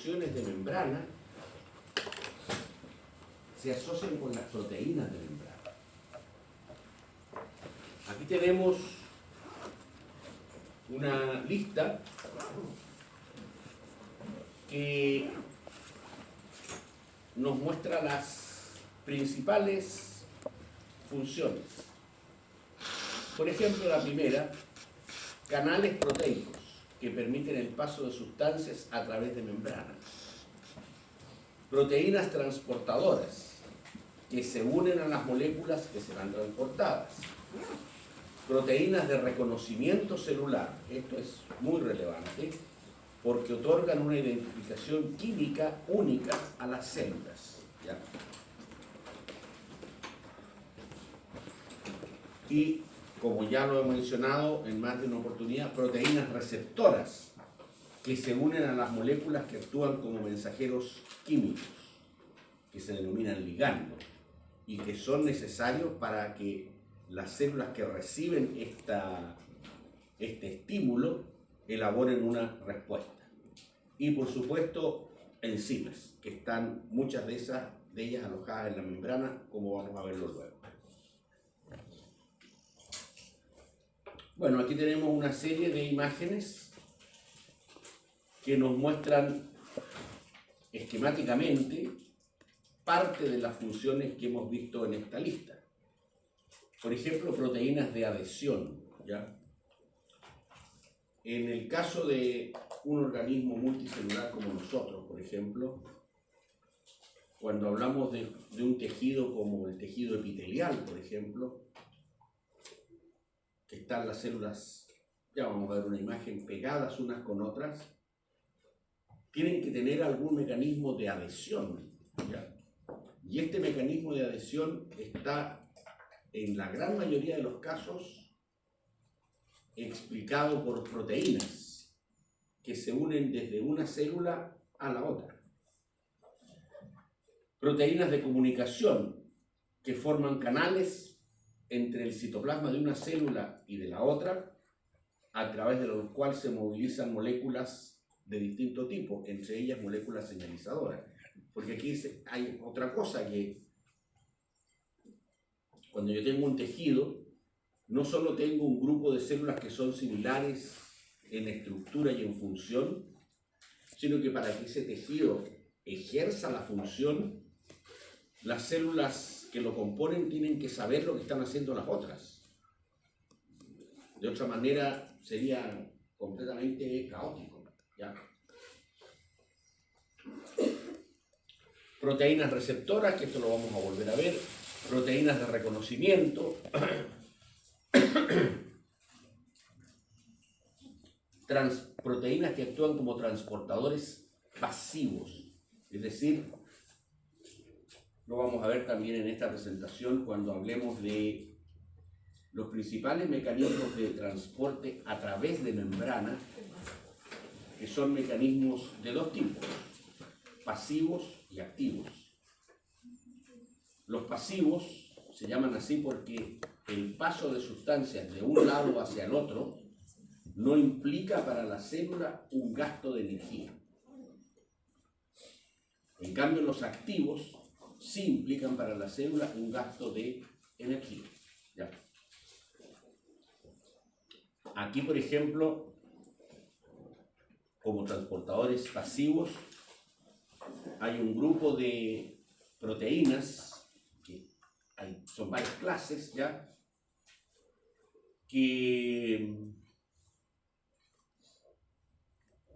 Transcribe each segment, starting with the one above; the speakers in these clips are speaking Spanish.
funciones de membrana se asocian con las proteínas de membrana. Aquí tenemos una lista que nos muestra las principales funciones. Por ejemplo, la primera, canales proteicos que permiten el paso de sustancias a través de membranas. Proteínas transportadoras que se unen a las moléculas que serán transportadas. Proteínas de reconocimiento celular. Esto es muy relevante porque otorgan una identificación química única a las células. ¿Ya? Y, como ya lo he mencionado en más de una oportunidad, proteínas receptoras que se unen a las moléculas que actúan como mensajeros químicos, que se denominan ligandos, y que son necesarios para que las células que reciben este estímulo elaboren una respuesta. Y por supuesto, enzimas, que están muchas de ellas alojadas en la membrana, como vamos a verlo luego. Bueno, aquí tenemos una serie de imágenes que nos muestran esquemáticamente parte de las funciones que hemos visto en esta lista. Por ejemplo, proteínas de adhesión, ¿ya? En el caso de un organismo multicelular como nosotros, por ejemplo, cuando hablamos de un tejido como el tejido epitelial, por ejemplo, que están las células, ya vamos a ver una imagen, pegadas unas con otras, tienen que tener algún mecanismo de adhesión, ¿ya? Y este mecanismo de adhesión está, en la gran mayoría de los casos, explicado por proteínas que se unen desde una célula a la otra. Proteínas de comunicación que forman canales entre el citoplasma de una célula y de la otra, a través de los cuales se movilizan moléculas de distinto tipo, entre ellas moléculas señalizadoras. Porque aquí hay otra cosa, que cuando yo tengo un tejido, no solo tengo un grupo de células que son similares en estructura y en función, sino que para que ese tejido ejerza la función, las células que lo componen tienen que saber lo que están haciendo las otras. De otra manera sería completamente caótico, ¿ya? Proteínas receptoras, que esto lo vamos a volver a ver. Proteínas de reconocimiento. Proteínas que actúan como transportadores pasivos. Es decir, lo vamos a ver también en esta presentación cuando hablemos de los principales mecanismos de transporte a través de membrana, que son mecanismos de dos tipos, pasivos y activos. Los pasivos se llaman así porque el paso de sustancias de un lado hacia el otro no implica para la célula un gasto de energía. En cambio, los activos sí implican para la célula un gasto de energía. ¿Ya? Aquí, por ejemplo, como transportadores pasivos, hay un grupo de proteínas, que son varias clases, ¿ya?, que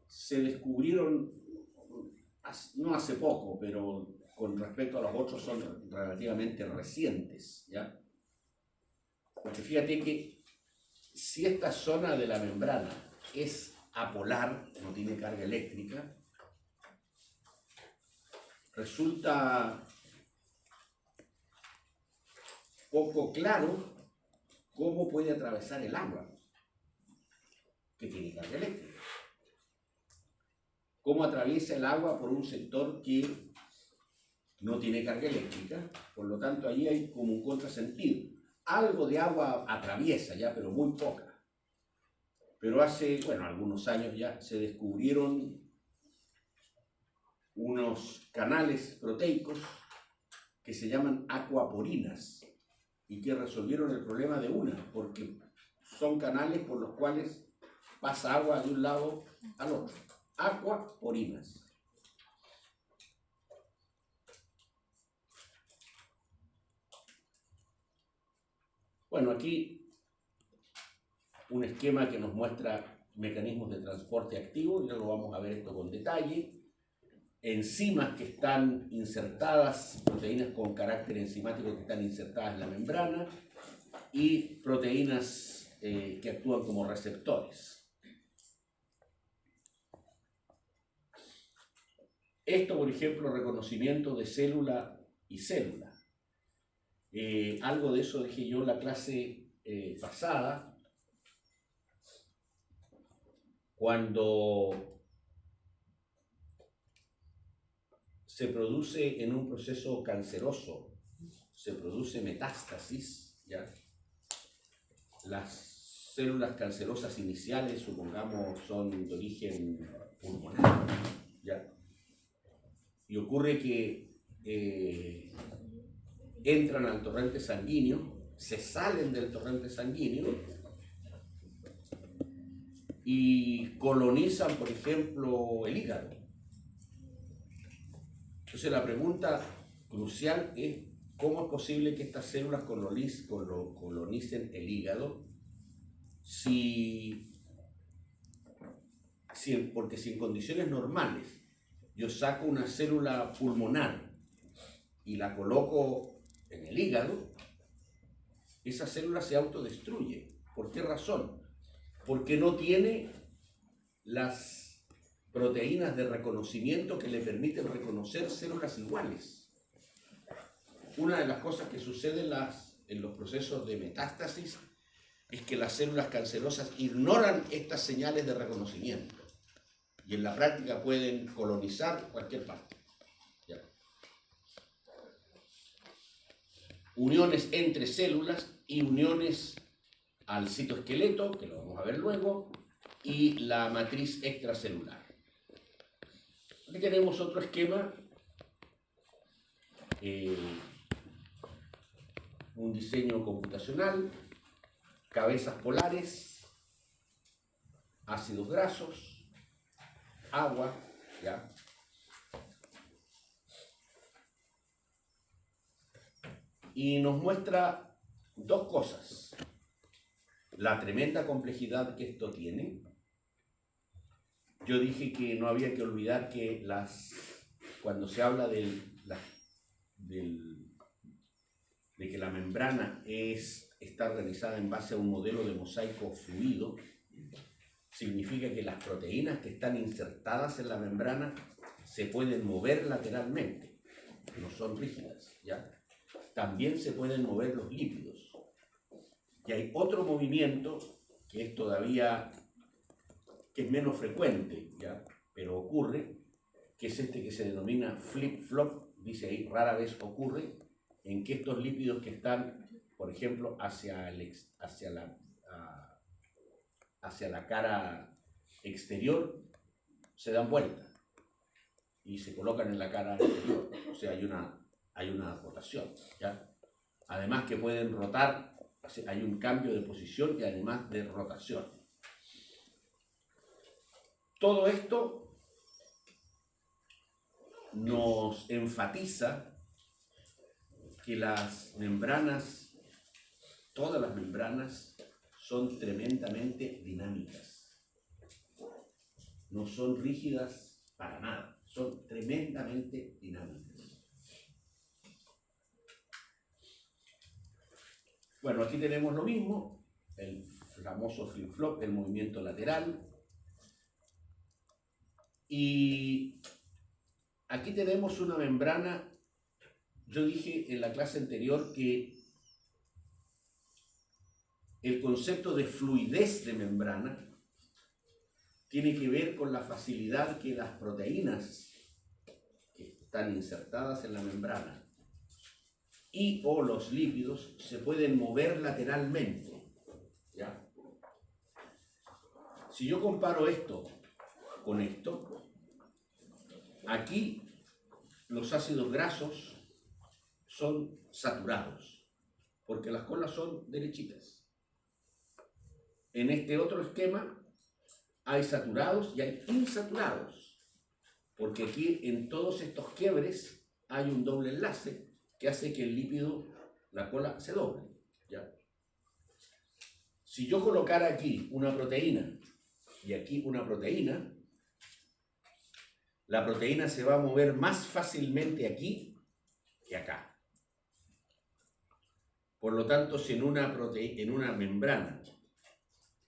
se descubrieron no hace poco, pero con respecto a los otros son relativamente recientes, ¿ya? Porque fíjate que si esta zona de la membrana es apolar, no tiene carga eléctrica, resulta poco claro cómo puede atravesar el agua, que tiene carga eléctrica. Cómo atraviesa el agua por un sector que no tiene carga eléctrica, por lo tanto ahí hay como un contrasentido. Algo de agua atraviesa ya, pero muy poca. Pero hace, algunos años ya se descubrieron unos canales proteicos que se llaman aquaporinas y que resolvieron el problema de una, porque son canales por los cuales pasa agua de un lado al otro. Aquaporinas. Bueno, aquí un esquema que nos muestra mecanismos de transporte activo, ya lo vamos a ver esto con detalle. Enzimas que están insertadas, proteínas con carácter enzimático que están insertadas en la membrana y proteínas que actúan como receptores. Esto, por ejemplo, reconocimiento de célula y célula. Algo de eso dije yo en la clase pasada, cuando se produce en un proceso canceroso, se produce metástasis, ¿ya? Las células cancerosas iniciales, supongamos, son de origen pulmonar, ¿ya? Y ocurre que entran al torrente sanguíneo, se salen del torrente sanguíneo y colonizan, por ejemplo, el hígado. Entonces la pregunta crucial es cómo es posible que estas células colonicen el hígado porque si en condiciones normales yo saco una célula pulmonar y la coloco en el hígado, esa célula se autodestruye. ¿Por qué razón? Porque no tiene las proteínas de reconocimiento que le permiten reconocer células iguales. Una de las cosas que sucede en los procesos de metástasis es que las células cancerosas ignoran estas señales de reconocimiento y en la práctica pueden colonizar cualquier parte. ¿Ya? Uniones entre células y uniones al citoesqueleto, que lo vamos a ver luego, y la matriz extracelular. Aquí tenemos otro esquema, un diseño computacional, cabezas polares, ácidos grasos, agua, ¿ya? Y nos muestra dos cosas: la tremenda complejidad que esto tiene. Yo dije que no había que olvidar que cuando se habla de que la membrana está realizada en base a un modelo de mosaico fluido, significa que las proteínas que están insertadas en la membrana se pueden mover lateralmente, no son rígidas, ¿ya? También se pueden mover los lípidos. Y hay otro movimiento que es menos frecuente, ¿ya? Pero ocurre, que es este que se denomina flip-flop, dice ahí, rara vez ocurre, en que estos lípidos que están, por ejemplo, hacia la cara exterior, se dan vuelta y se colocan en la cara exterior. O sea, hay una rotación, ¿ya? Además que pueden rotar, hay un cambio de posición y además de rotación. Todo esto nos enfatiza que las membranas, todas las membranas, son tremendamente dinámicas. No son rígidas para nada, son tremendamente dinámicas. Bueno, aquí tenemos lo mismo, el famoso flip-flop, el movimiento lateral. Y aquí tenemos una membrana. Yo dije en la clase anterior que el concepto de fluidez de membrana tiene que ver con la facilidad que las proteínas que están insertadas en la membrana y o los lípidos se pueden mover lateralmente, ¿ya? Si yo comparo esto con esto, aquí los ácidos grasos son saturados, porque las colas son derechitas. En este otro esquema hay saturados y hay insaturados, porque aquí en todos estos quiebres hay un doble enlace que hace que el lípido, la cola, se doble, ¿ya? Si yo colocara aquí una proteína y aquí una proteína, la proteína se va a mover más fácilmente aquí que acá. Por lo tanto, si en una membrana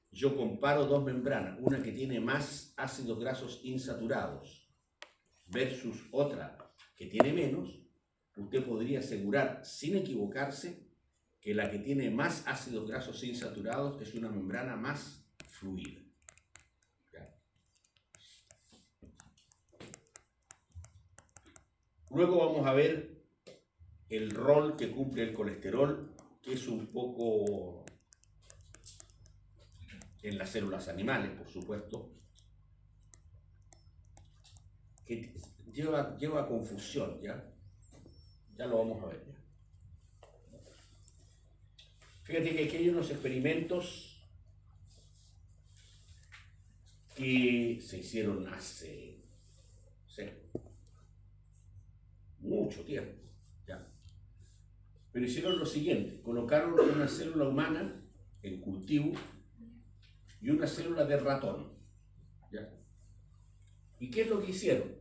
yo comparo dos membranas, una que tiene más ácidos grasos insaturados versus otra que tiene menos, usted podría asegurar sin equivocarse que la que tiene más ácidos grasos insaturados es una membrana más fluida. ¿Ya? Luego vamos a ver el rol que cumple el colesterol, que es un poco en las células animales, por supuesto, que lleva confusión, ¿ya? Ya lo vamos a ver. ¿Ya? Fíjate que aquí hay unos experimentos que se hicieron hace mucho tiempo, ¿ya? Pero hicieron lo siguiente: colocaron una célula humana en cultivo y una célula de ratón, ¿ya? ¿Y qué es lo que hicieron?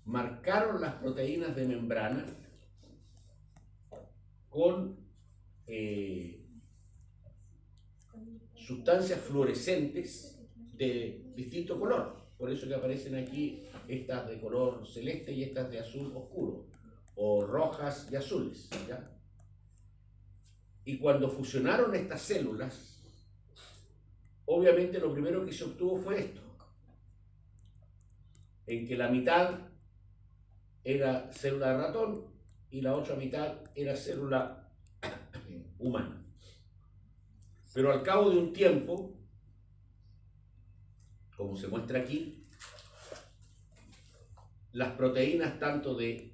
Marcaron las proteínas de membrana con sustancias fluorescentes de distinto color. Por eso que aparecen aquí estas de color celeste y estas de azul oscuro, o rojas y azules, ¿ya? Y cuando fusionaron estas células, obviamente lo primero que se obtuvo fue esto, en que la mitad era célula de ratón y la otra mitad era célula humana. Pero al cabo de un tiempo, como se muestra aquí, las proteínas tanto de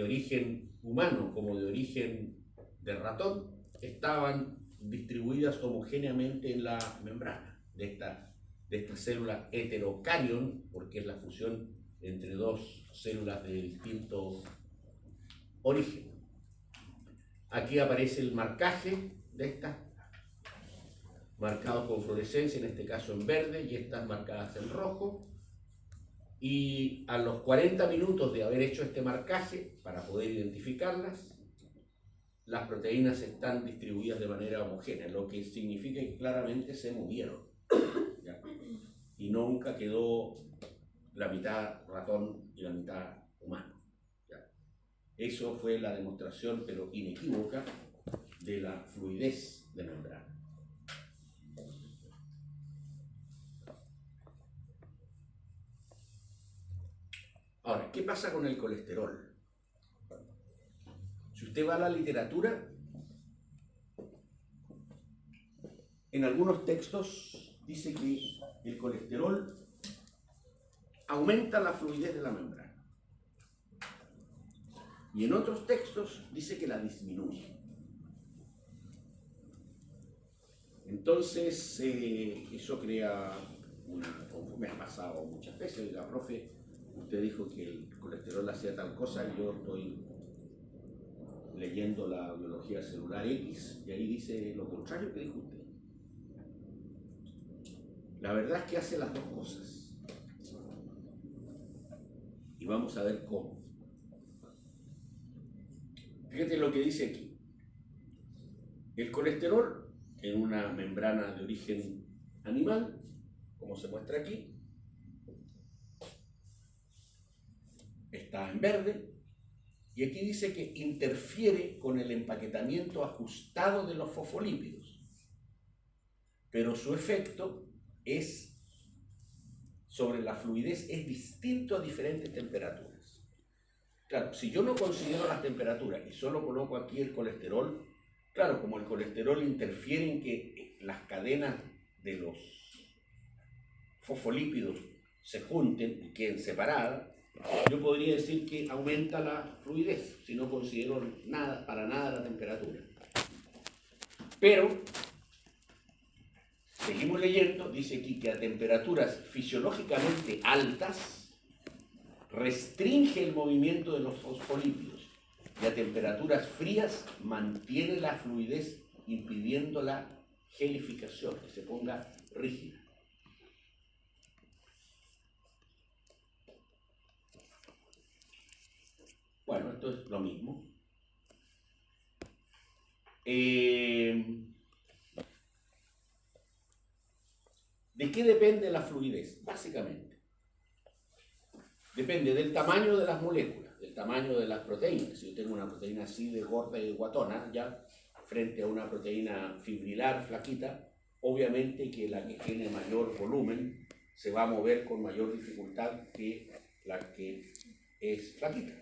origen humano como de origen de ratón estaban distribuidas homogéneamente en la membrana de esta célula heterocarión, porque es la fusión entre dos células de distinto origen. Aquí aparece el marcaje de estas, marcados con fluorescencia, en este caso en verde, y estas marcadas en rojo. Y a los 40 minutos de haber hecho este marcaje, para poder identificarlas, las proteínas están distribuidas de manera homogénea, lo que significa que claramente se movieron, ¿ya? Y nunca quedó la mitad ratón y la mitad humano, ¿ya? Eso fue la demostración, pero inequívoca, de la fluidez de membrana. Ahora, ¿qué pasa con el colesterol? Si usted va a la literatura, en algunos textos dice que el colesterol aumenta la fluidez de la membrana. Y en otros textos dice que la disminuye. Entonces, eso crea me ha pasado muchas veces. Oiga, profe, usted dijo que el colesterol hacía tal cosa y yo estoy leyendo la biología celular X y ahí dice lo contrario que dijo usted. La verdad es que hace las dos cosas. Y vamos a ver cómo. Fíjate lo que dice aquí. El colesterol en una membrana de origen animal, como se muestra aquí, está en verde, y aquí dice que interfiere con el empaquetamiento ajustado de los fosfolípidos, pero su efecto es sobre la fluidez es distinto a diferentes temperaturas. Claro, si yo no considero las temperaturas y solo coloco aquí el colesterol, claro, como el colesterol interfiere en que las cadenas de los fosfolípidos se junten y queden separadas, yo podría decir que aumenta la fluidez, si no considero nada, para nada la temperatura. Pero, seguimos leyendo, dice aquí que a temperaturas fisiológicamente altas restringe el movimiento de los fosfolípidos y a temperaturas frías mantiene la fluidez impidiendo la gelificación, que se ponga rígida. Bueno, esto es lo mismo. ¿De qué depende la fluidez? Básicamente, depende del tamaño de las moléculas, del tamaño de las proteínas. Si yo tengo una proteína así de gorda y guatona, ya, frente a una proteína fibrilar, flaquita, obviamente que la que tiene mayor volumen se va a mover con mayor dificultad que la que es flaquita.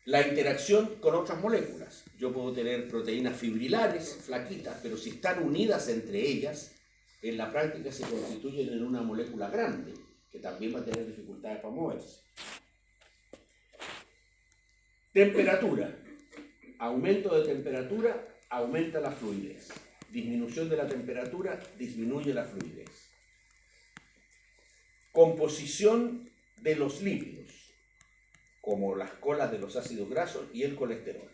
La interacción con otras moléculas. Yo puedo tener proteínas fibrilares, flaquitas, pero si están unidas entre ellas, en la práctica se constituyen en una molécula grande, que también va a tener dificultades para moverse. Temperatura. Aumento de temperatura aumenta la fluidez. Disminución de la temperatura disminuye la fluidez. Composición de los lípidos, como las colas de los ácidos grasos y el colesterol.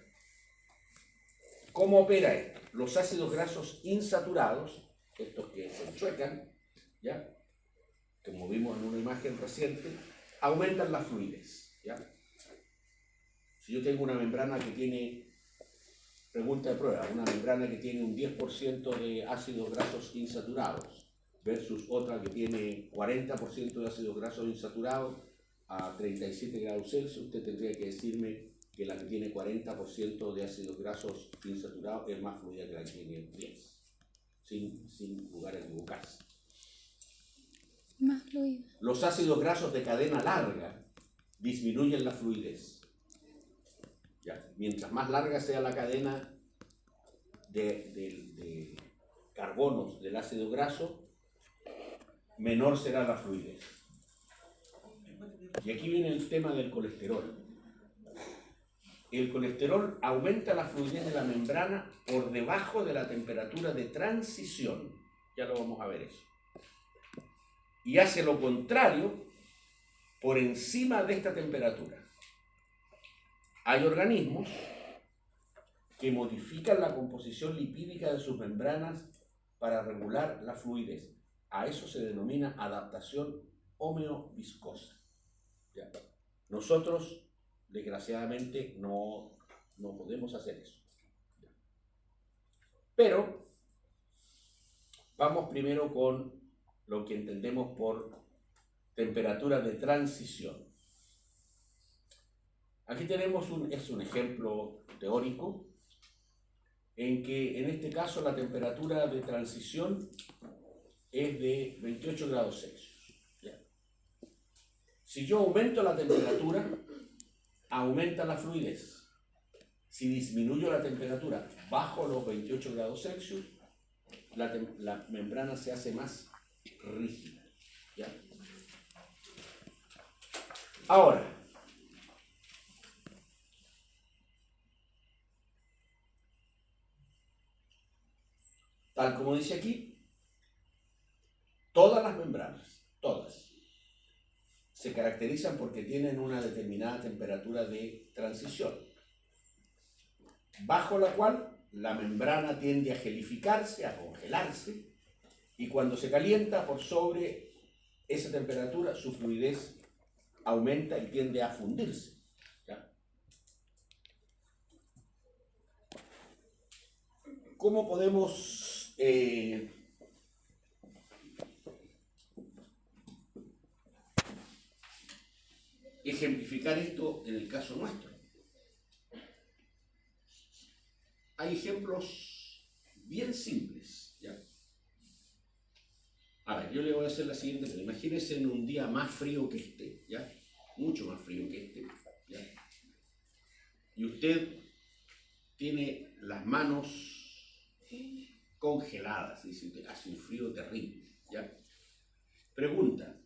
¿Cómo opera esto? Los ácidos grasos insaturados, estos que se enchuecan, ¿ya?, como vimos en una imagen reciente, aumentan la fluidez, ¿ya? Si yo tengo una membrana que tiene, pregunta de prueba, una membrana que tiene un 10% de ácidos grasos insaturados versus otra que tiene 40% de ácidos grasos insaturados a 37 grados Celsius, usted tendría que decirme que la que tiene 40% de ácidos grasos insaturados es más fluida que la que tiene 10, sin lugar a equivocarse. Más fluida. Los ácidos grasos de cadena larga disminuyen la fluidez. ¿Ya? Mientras más larga sea la cadena de carbonos del ácido graso, menor será la fluidez. Y aquí viene el tema del colesterol. El colesterol aumenta la fluidez de la membrana por debajo de la temperatura de transición. Ya lo vamos a ver eso. Y hace lo contrario por encima de esta temperatura. Hay organismos que modifican la composición lipídica de sus membranas para regular la fluidez. A eso se denomina adaptación homeoviscosa. ¿Ya? Nosotros, desgraciadamente, no podemos hacer eso. Pero vamos primero con lo que entendemos por temperatura de transición. Aquí tenemos un ejemplo teórico en que en este caso la temperatura de transición es de 28 grados Celsius. ¿Ya? Si yo aumento la temperatura, aumenta la fluidez. Si disminuyo la temperatura bajo los 28 grados Celsius, la membrana se hace más rígida. ¿Ya? Ahora, tal como dice aquí, todas las membranas, todas, se caracterizan porque tienen una determinada temperatura de transición, bajo la cual la membrana tiende a gelificarse, a congelarse, y cuando se calienta por sobre esa temperatura, su fluidez aumenta y tiende a fundirse. ¿Ya? ¿Cómo podemos ejemplificar esto en el caso nuestro? Hay ejemplos bien simples, ¿ya? A ver, yo le voy a hacer la siguiente pregunta. Imagínense en un día más frío que este, ¿ya? Mucho más frío que este, ¿ya? Y usted tiene las manos congeladas, y hace un frío terrible, ¿ya? Pregunta: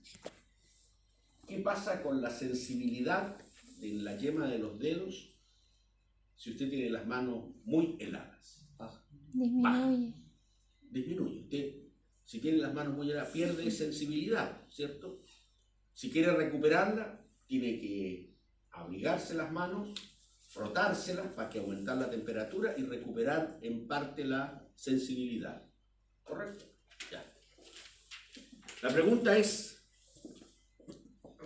pasa con la sensibilidad de la yema de los dedos si usted tiene las manos muy heladas? Disminuye. Disminuye. Usted, si tiene las manos muy heladas, pierde sensibilidad, ¿cierto? Si quiere recuperarla, tiene que abrigarse las manos, frotárselas para que aumentar la temperatura y recuperar en parte la sensibilidad. ¿Correcto? Ya. La pregunta es,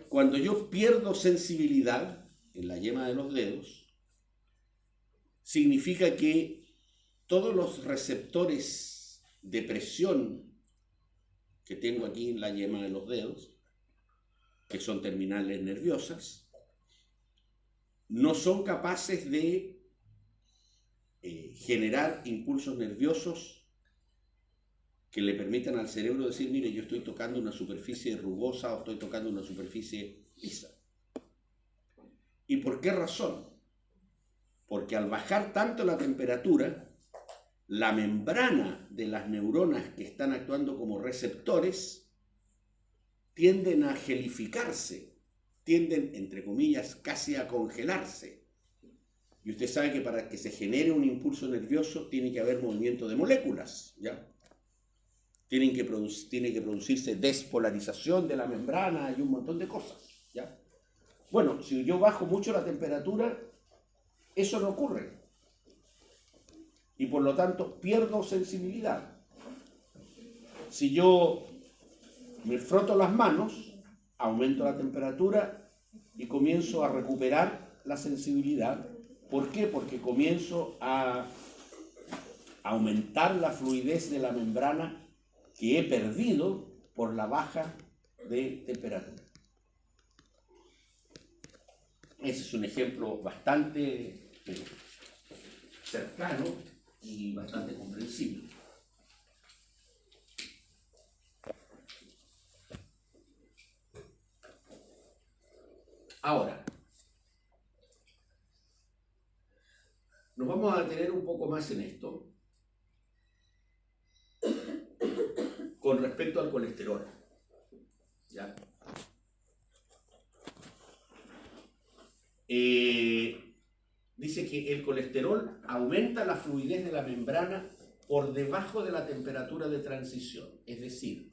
cuando yo pierdo sensibilidad en la yema de los dedos, significa que todos los receptores de presión que tengo aquí en la yema de los dedos, que son terminales nerviosas, no son capaces de generar impulsos nerviosos que le permitan al cerebro decir, mire, yo estoy tocando una superficie rugosa o estoy tocando una superficie lisa. ¿Y por qué razón? Porque al bajar tanto la temperatura, la membrana de las neuronas que están actuando como receptores tienden a gelificarse, tienden, entre comillas, casi a congelarse. Y usted sabe que para que se genere un impulso nervioso tiene que haber movimiento de moléculas, ¿ya? Tiene que producirse despolarización de la membrana y un montón de cosas, ¿ya? Bueno, si yo bajo mucho la temperatura, eso no ocurre. Y por lo tanto pierdo sensibilidad. Si yo me froto las manos, aumento la temperatura y comienzo a recuperar la sensibilidad. ¿Por qué? Porque comienzo a aumentar la fluidez de la membrana que he perdido por la baja de temperatura. Ese es un ejemplo bastante cercano y bastante comprensible. Ahora, nos vamos a detener un poco más en esto con respecto al colesterol. ¿Ya? Dice que el colesterol aumenta la fluidez de la membrana por debajo de la temperatura de transición. Es decir,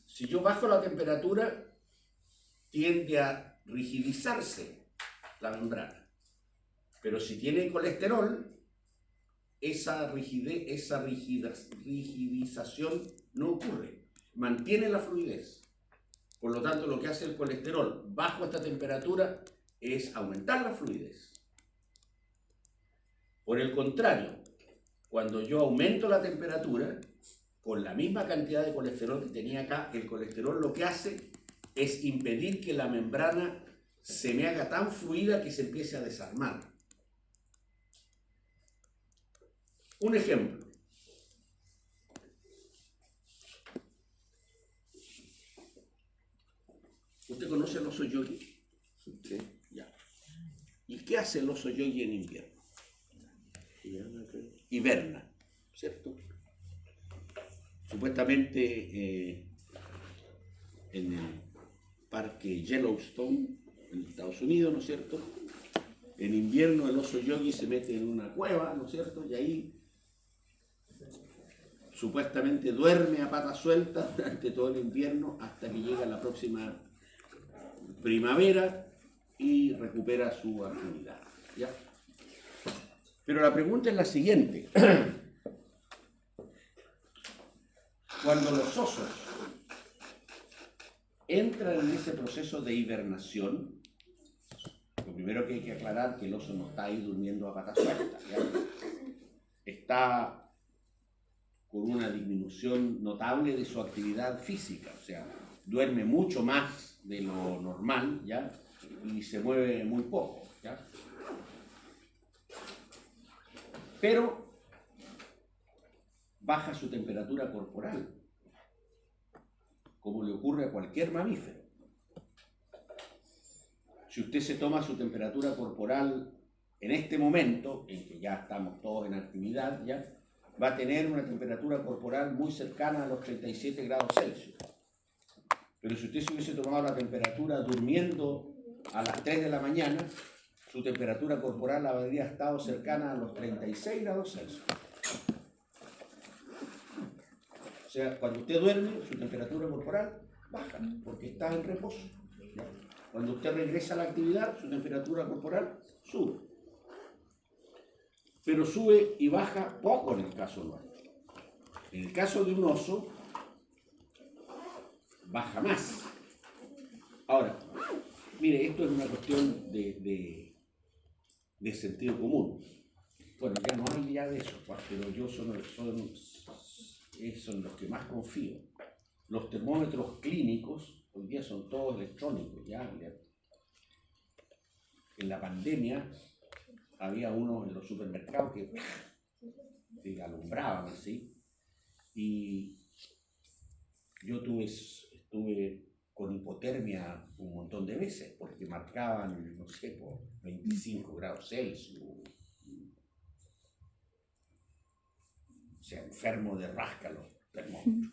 si yo bajo la temperatura, tiende a rigidizarse la membrana. Pero si tiene colesterol, esa rigidización no ocurre. Mantiene la fluidez. Por lo tanto, lo que hace el colesterol bajo esta temperatura es aumentar la fluidez. Por el contrario, cuando yo aumento la temperatura, con la misma cantidad de colesterol que tenía acá, el colesterol lo que hace es impedir que la membrana se me haga tan fluida que se empiece a desarmar. Un ejemplo. ¿Usted conoce el oso yogi? Sí. Ya. ¿Y qué hace el oso yogi en invierno? Hiberna, ¿cierto? Supuestamente en el parque Yellowstone, en Estados Unidos, ¿no es cierto? En invierno el oso yogi se mete en una cueva, ¿no es cierto? Y ahí supuestamente duerme a patas sueltas durante todo el invierno hasta que llega la próxima primavera y recupera su actividad, ¿ya? Pero la pregunta es la siguiente. Cuando los osos entran en ese proceso de hibernación, lo primero que hay que aclarar es que el oso no está ahí durmiendo a patas sueltas, ¿ya? Está con una disminución notable de su actividad física, o sea, duerme mucho más de lo normal, ¿ya? Y se mueve muy poco, ¿ya? Pero baja su temperatura corporal, como le ocurre a cualquier mamífero. Si usted se toma su temperatura corporal en este momento, en que ya estamos todos en actividad, ¿ya? va a tener una temperatura corporal muy cercana a los 37 grados Celsius. Pero si usted se hubiese tomado la temperatura durmiendo a las 3 de la mañana, su temperatura corporal habría estado cercana a los 36 grados Celsius. O sea, cuando usted duerme, su temperatura corporal baja, porque está en reposo. Cuando usted regresa a la actividad, su temperatura corporal sube. Pero sube y baja poco en el caso nuestro. En el caso de un oso, baja más. Ahora, mire, esto es una cuestión de sentido común. Bueno, ya no hay ya de eso, pero yo son los que más confío. Los termómetros clínicos hoy día son todos electrónicos. Ya. En la pandemia había unos en los supermercados que alumbraban así, y yo estuve con hipotermia un montón de veces, porque marcaban, no sé, por 25 grados Celsius. O sea, enfermo de rasca los termómetros.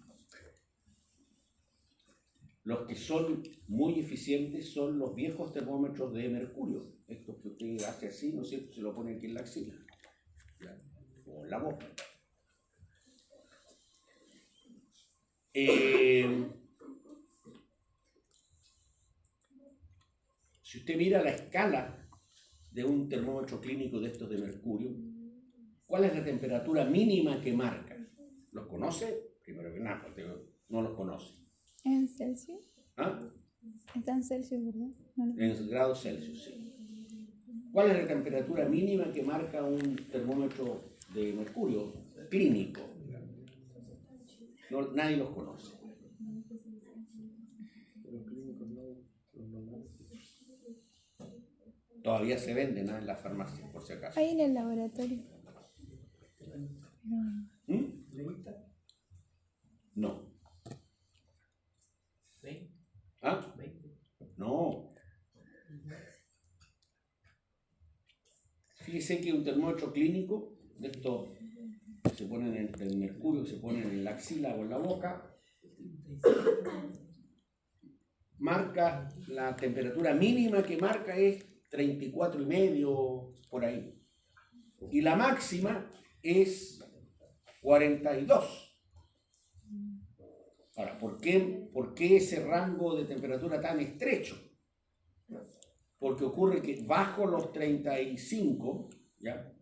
Los que son muy eficientes son los viejos termómetros de mercurio. Estos que usted hace así, ¿no es cierto? Se lo pone aquí en la axila, o en la boca. Si usted mira la escala de un termómetro clínico de estos de mercurio, ¿cuál es la temperatura mínima que marca? ¿Los conoce? Primero que nada, porque no los conoce. ¿En Celsius? ¿Ah? Está en Celsius, ¿verdad? No. En grados Celsius, sí. ¿Cuál es la temperatura mínima que marca un termómetro de mercurio clínico? No, nadie los conoce. Todavía se venden en las farmacias, por si acaso. Ahí en el laboratorio. No. No. ¿Ah? No. Fíjese que un termómetro clínico, de estos que se ponen en el mercurio, se ponen en la axila o en la boca, marca, la temperatura mínima que marca es 34,5 por ahí. Y la máxima es 42. Ahora, ¿por qué ese rango de temperatura tan estrecho? Porque ocurre que bajo los 35, ¿ya?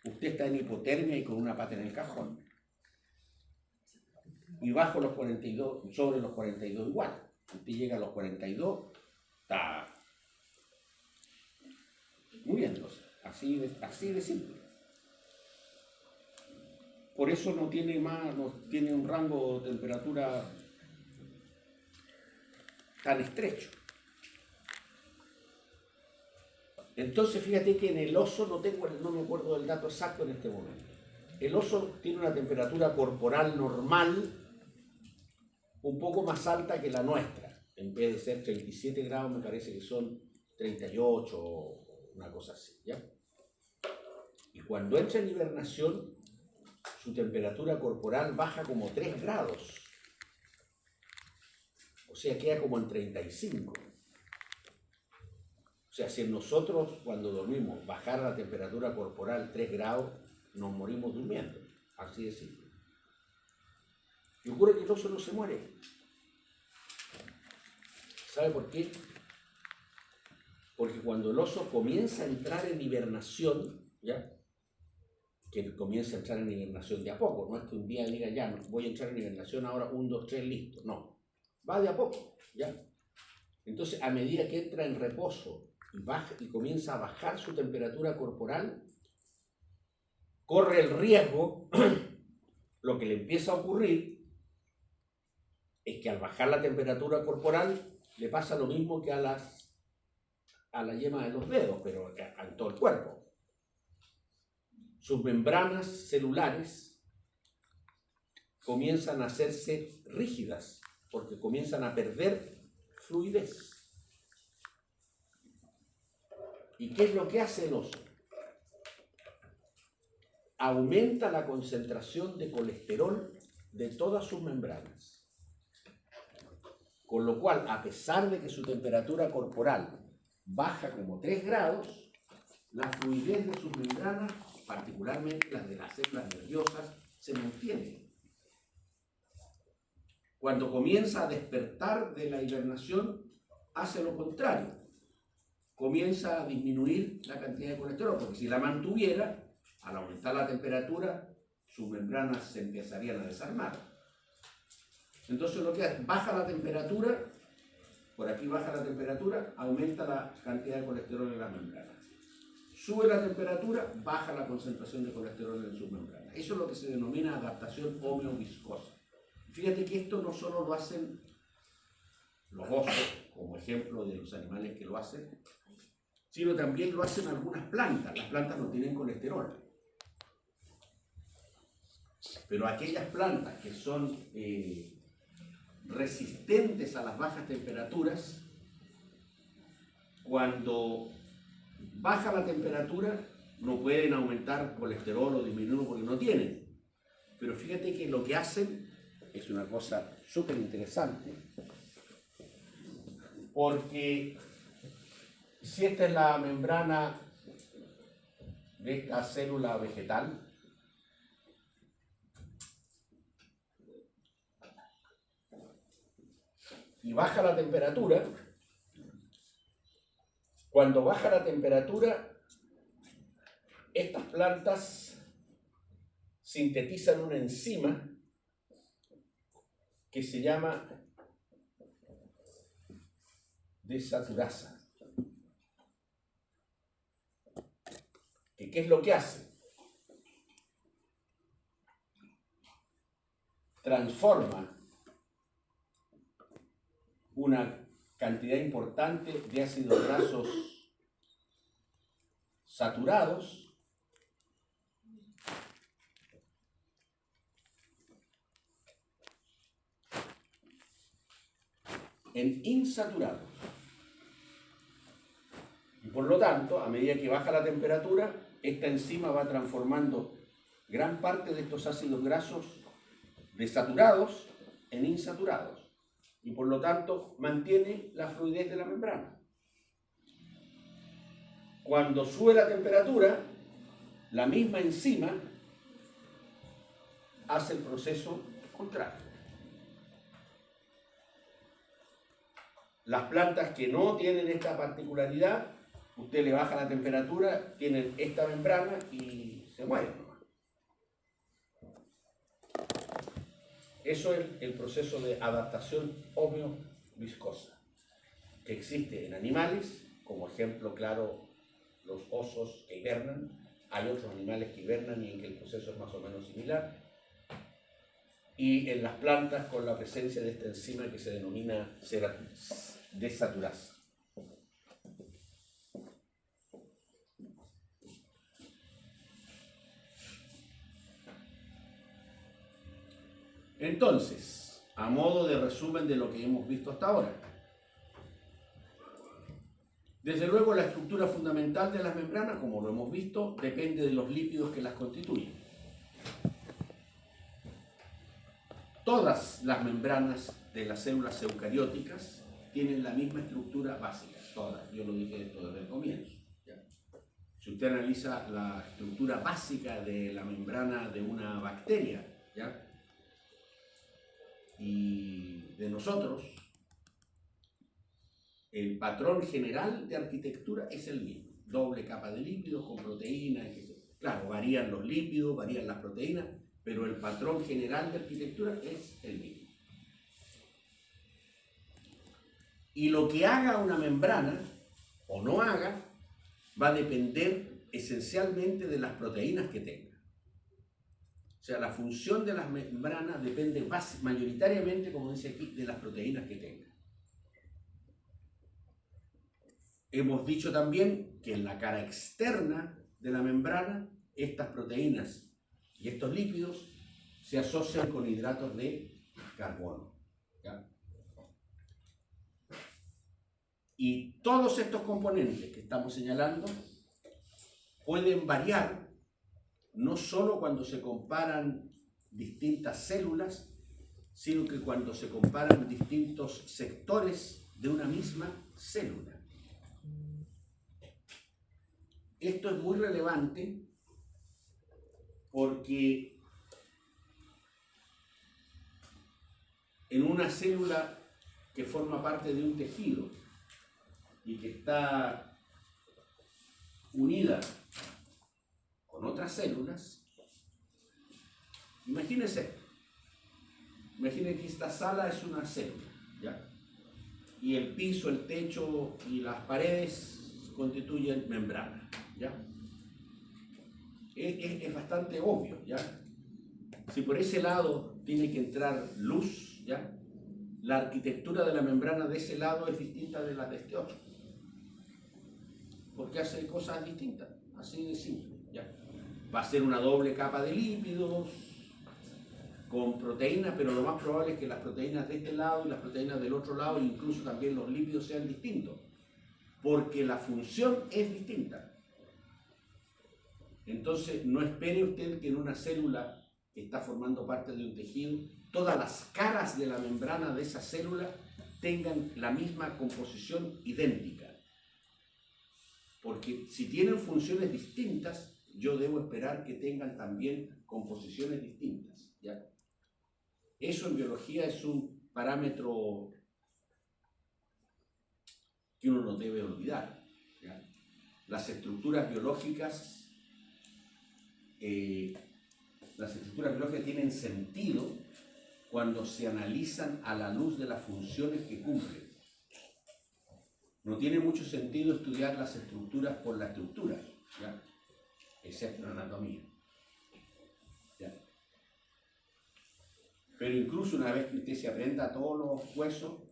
Usted está en hipotermia y con una pata en el cajón. Y bajo los 42, sobre los 42 igual. Usted llega a los 42, está muriéndose. Así de simple. Por eso no tiene un rango de temperatura tan estrecho. Entonces fíjate que en el oso, no me acuerdo del dato exacto en este momento. El oso tiene una temperatura corporal normal un poco más alta que la nuestra. En vez de ser 37 grados, me parece que son 38 o una cosa así, ¿ya? Y cuando entra en hibernación, su temperatura corporal baja como 3 grados. O sea, queda como en 35. O sea, si nosotros cuando dormimos bajara la temperatura corporal 3 grados, nos morimos durmiendo. Así de simple. Y ocurre que el oso no se muere. ¿Sabe por qué? Porque cuando el oso comienza a entrar en hibernación, ¿ya? Que comienza a entrar en hibernación de a poco, no es que un día diga ya, no, voy a entrar en hibernación ahora, 1, 2, 3, listo. No, va de a poco, ¿ya? Entonces, a medida que entra en reposo y comienza a bajar su temperatura corporal, corre el riesgo, lo que le empieza a ocurrir es que al bajar la temperatura corporal le pasa lo mismo que a la yema de los dedos, pero en todo el cuerpo. Sus membranas celulares comienzan a hacerse rígidas porque comienzan a perder fluidez. ¿Y qué es lo que hace el oso? aumenta la concentración de colesterol de todas sus membranas. Con lo cual, a pesar de que su temperatura corporal baja como 3 grados, la fluidez de sus membranas, particularmente las de las células nerviosas, se mantiene. Cuando comienza a despertar de la hibernación, hace lo contrario. Comienza a disminuir la cantidad de colesterol, porque si la mantuviera, al aumentar la temperatura, sus membranas se empezarían a desarmar. Entonces lo que hace, baja la temperatura, por aquí baja la temperatura, aumenta la cantidad de colesterol en las membranas. Sube la temperatura, baja la concentración de colesterol en sus membranas. Eso es lo que se denomina adaptación homeoviscosa. Fíjate que esto no solo lo hacen los osos, como ejemplo de los animales que lo hacen, sino también lo hacen algunas plantas. Las plantas no tienen colesterol. Pero aquellas plantas que son resistentes a las bajas temperaturas, cuando baja la temperatura no pueden aumentar colesterol o disminuirlo porque no tienen. Pero fíjate que lo que hacen es una cosa súper interesante, porque si esta es la membrana de esta célula vegetal, y baja la temperatura, cuando baja la temperatura, estas plantas sintetizan una enzima que se llama desaturasa. ¿Qué es lo que hace? Transforma una cantidad importante de ácidos grasos saturados en insaturados. Y por lo tanto, a medida que baja la temperatura, esta enzima va transformando gran parte de estos ácidos grasos desaturados en insaturados. Y por lo tanto, mantiene la fluidez de la membrana. Cuando sube la temperatura, la misma enzima hace el proceso contrario. Las plantas que no tienen esta particularidad, usted le baja la temperatura, tienen esta membrana y se mueren. Eso es el proceso de adaptación homeoviscosa que existe en animales, como ejemplo claro los osos que hibernan. Hay otros animales que hibernan y en que el proceso es más o menos similar. Y en las plantas con la presencia de esta enzima que se denomina desaturasa. Entonces, a modo de resumen de lo que hemos visto hasta ahora, desde luego la estructura fundamental de las membranas, como lo hemos visto, depende de los lípidos que las constituyen. Todas las membranas de las células eucarióticas tienen la misma estructura básica, todas, yo lo dije esto desde el comienzo. ¿Ya? Si usted analiza la estructura básica de la membrana de una bacteria, ¿ya? Y de nosotros, el patrón general de arquitectura es el mismo. Doble capa de lípidos con proteínas. Claro, varían los lípidos, varían las proteínas, pero el patrón general de arquitectura es el mismo. Y lo que haga una membrana, o no haga, va a depender esencialmente de las proteínas que tenga. O sea, la función de las membranas depende mayoritariamente, como dice aquí, de las proteínas que tenga. Hemos dicho también que en la cara externa de la membrana, estas proteínas y estos lípidos se asocian con hidratos de carbono. ¿Ya? Y todos estos componentes que estamos señalando pueden variar no solo cuando se comparan distintas células, sino que cuando se comparan distintos sectores de una misma célula. Esto es muy relevante porque en una célula que forma parte de un tejido y que está unida con otras células, imagínense que esta sala es una célula, ¿ya? Y el piso, el techo y las paredes constituyen membrana, ¿ya? Es bastante obvio, ¿ya? Si por ese lado tiene que entrar luz, ¿ya? La arquitectura de la membrana de ese lado es distinta de la de este otro, porque hace cosas distintas, así de simple, ¿ya? Va a ser una doble capa de lípidos con proteínas, pero lo más probable es que las proteínas de este lado y las proteínas del otro lado, incluso también los lípidos, sean distintos, porque la función es distinta. Entonces, no espere usted que en una célula que está formando parte de un tejido, todas las caras de la membrana de esa célula tengan la misma composición idéntica. Porque si tienen funciones distintas, yo debo esperar que tengan también composiciones distintas, ¿ya? Eso en biología es un parámetro que uno no debe olvidar, ¿ya? Las estructuras biológicas tienen sentido cuando se analizan a la luz de las funciones que cumplen. No tiene mucho sentido estudiar las estructuras por la estructura, ¿ya? Excepto en anatomía, ¿ya? Pero incluso una vez que usted se aprenda todos los huesos,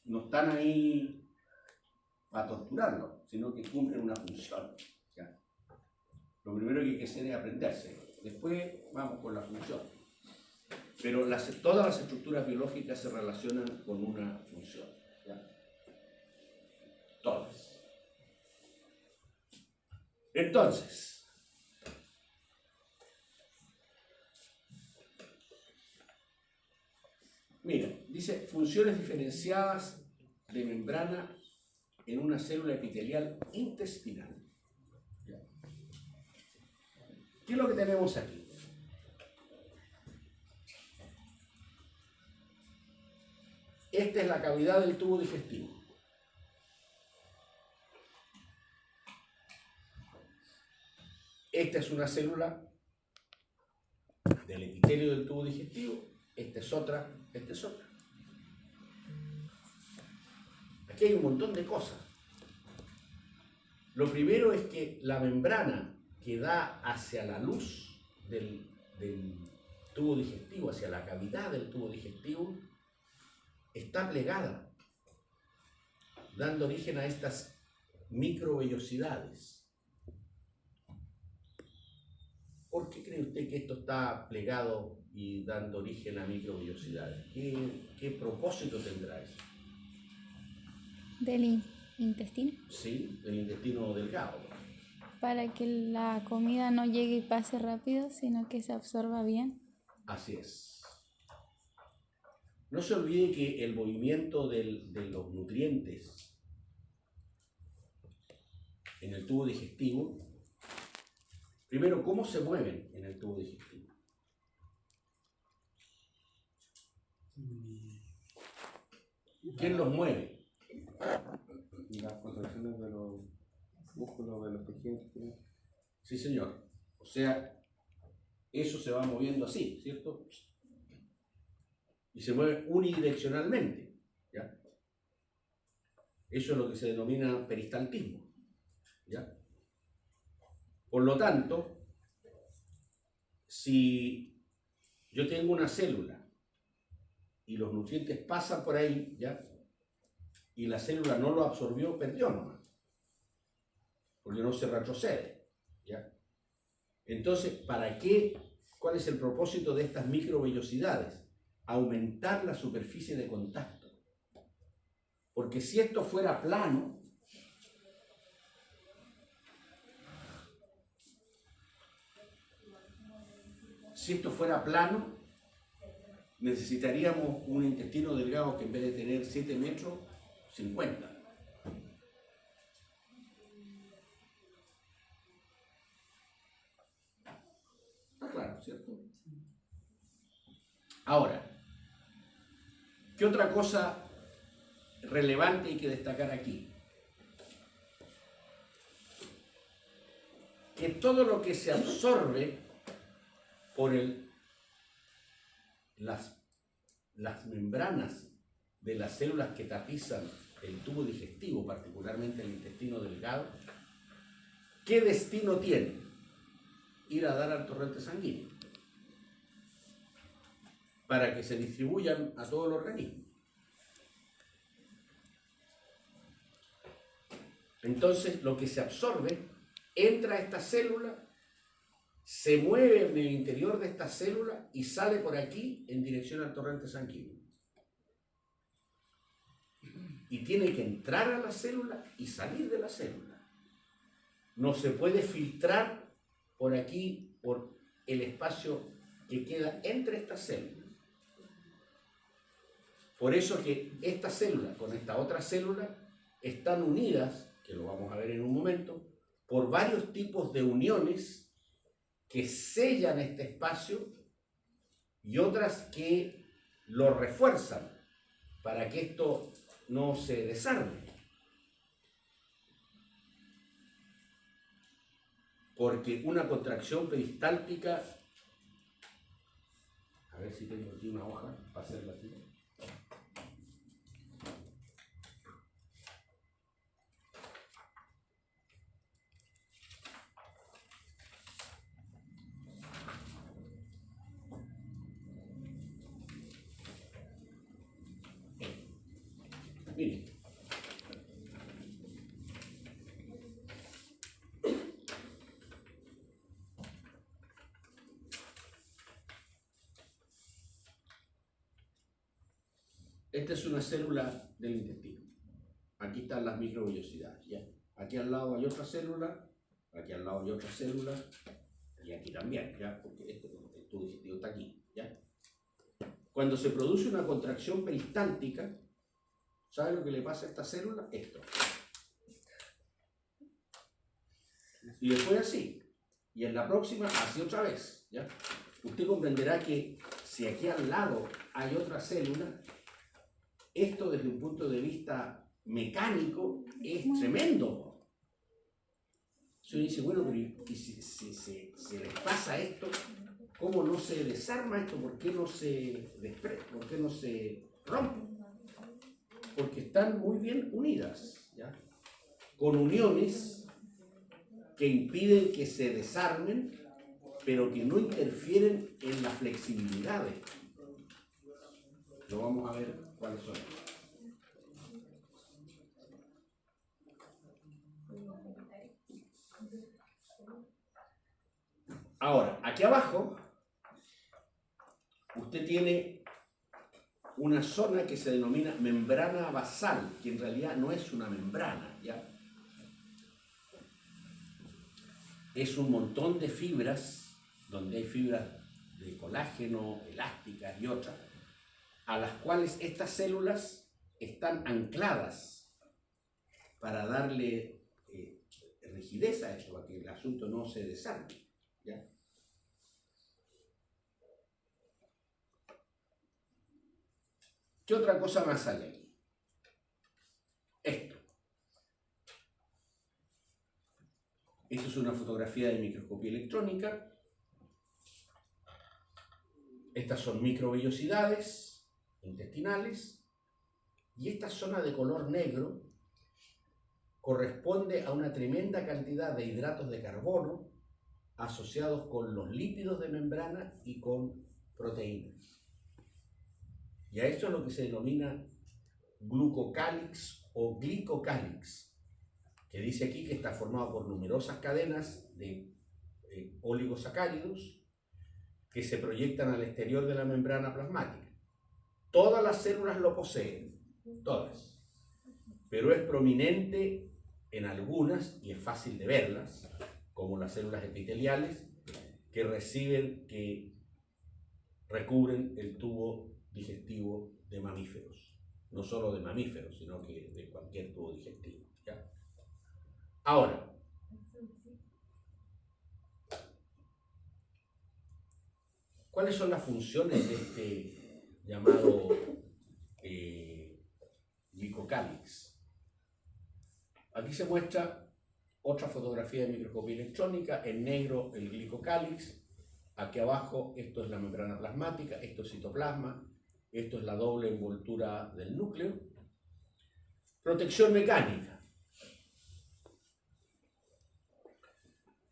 no están ahí para torturarlos, sino que cumplen una función, ¿ya? Lo primero que hay que hacer es aprenderse, después vamos con la función. Pero todas las estructuras biológicas se relacionan con una función, ¿ya? Todas. Entonces, mira, dice funciones diferenciadas de membrana en una célula epitelial intestinal. ¿Ya? ¿Qué es lo que tenemos aquí? Esta es la cavidad del tubo digestivo. Esta es una célula del epitelio del tubo digestivo. Esta es otra, esta es otra. Aquí hay un montón de cosas. Lo primero es que la membrana que da hacia la luz del tubo digestivo, hacia la cavidad del tubo digestivo, está plegada, dando origen a estas microvellosidades. ¿Por qué cree usted que esto está plegado y dando origen a microvellosidades? ¿Qué propósito tendrá eso? Del intestino. Sí, del intestino delgado. Para que la comida no llegue y pase rápido, sino que se absorba bien. Así es. No se olvide que el movimiento de los nutrientes en el tubo digestivo, primero, ¿cómo se mueven en el tubo digestivo? ¿Quién los mueve? Las contracciones de los músculos, de los tejidos. Sí, señor. O sea, eso se va moviendo así, ¿cierto? Y se mueve unidireccionalmente, ¿ya? Eso es lo que se denomina peristaltismo, ¿ya? Por lo tanto, si yo tengo una célula y los nutrientes pasan por ahí, ¿ya? Y la célula no lo absorbió, perdió nomás, porque no se retrocede, ¿ya? Entonces, ¿para qué? ¿Cuál es el propósito de estas microvellosidades? Aumentar la superficie de contacto. Porque si esto fuera plano, Si esto fuera plano, necesitaríamos un intestino delgado que en vez de tener 7 metros, 50. Está claro, ¿cierto? Ahora, ¿qué otra cosa relevante hay que destacar aquí? Que todo lo que se absorbe por las membranas de las células que tapizan el tubo digestivo, particularmente el intestino delgado, ¿qué destino tiene? Ir a dar al torrente sanguíneo para que se distribuyan a todo el organismo. Entonces, lo que se absorbe entra a esta célula, se mueve en el interior de esta célula y sale por aquí en dirección al torrente sanguíneo. Y tiene que entrar a la célula y salir de la célula. No se puede filtrar por aquí, por el espacio que queda entre estas células. Por eso que esta célula con esta otra célula están unidas, que lo vamos a ver en un momento, por varios tipos de uniones que sellan este espacio y otras que lo refuerzan para que esto no se desarme. Porque una contracción peristáltica, a ver si tengo aquí una hoja para hacerla aquí. Miren. Esta es una célula del intestino. Aquí están las microvellosidades, ¿ya? Aquí al lado hay otra célula, aquí al lado hay otra célula, y aquí también, ¿ya? Porque el tubo digestivo está aquí, ¿ya? Cuando se produce una contracción peristáltica, ¿sabe lo que le pasa a esta célula? Esto. Y después así. Y en la próxima, así otra vez, ¿ya? Usted comprenderá que si aquí al lado hay otra célula, esto desde un punto de vista mecánico es tremendo. Se dice, bueno, pero ¿y si se les pasa esto? ¿Cómo no se desarma esto? ¿Por qué no se desprende? ¿Por qué no se rompe? Porque están muy bien unidas, ¿ya? Con uniones que impiden que se desarmen, pero que no interfieren en la flexibilidad de esto. Lo vamos a ver cuáles son. Ahora, aquí abajo, usted tiene una zona que se denomina membrana basal, que en realidad no es una membrana, ¿ya? Es un montón de fibras, donde hay fibras de colágeno, elásticas y otras, a las cuales estas células están ancladas para darle rigidez a esto, para que el asunto no se desarme, ¿ya? ¿Qué otra cosa más hay aquí? Esto. Esto es una fotografía de microscopía electrónica. Estas son microvellosidades intestinales. Y esta zona de color negro corresponde a una tremenda cantidad de hidratos de carbono asociados con los lípidos de membrana y con proteínas. Y a esto es lo que se denomina glucocálix o glicocálix, que dice aquí que está formado por numerosas cadenas de oligosacáridos que se proyectan al exterior de la membrana plasmática. Todas las células lo poseen, todas, pero es prominente en algunas y es fácil de verlas, como las células epiteliales, que reciben, que recubren el tubo digestivo de mamíferos. No solo de mamíferos, sino que de cualquier tubo digestivo, ¿ya? Ahora, ¿cuáles son las funciones de este llamado glicocálix? Aquí se muestra otra fotografía de microscopía electrónica, en negro el glicocálix, aquí abajo esto es la membrana plasmática, esto es citoplasma, esto es la doble envoltura del núcleo. Protección mecánica.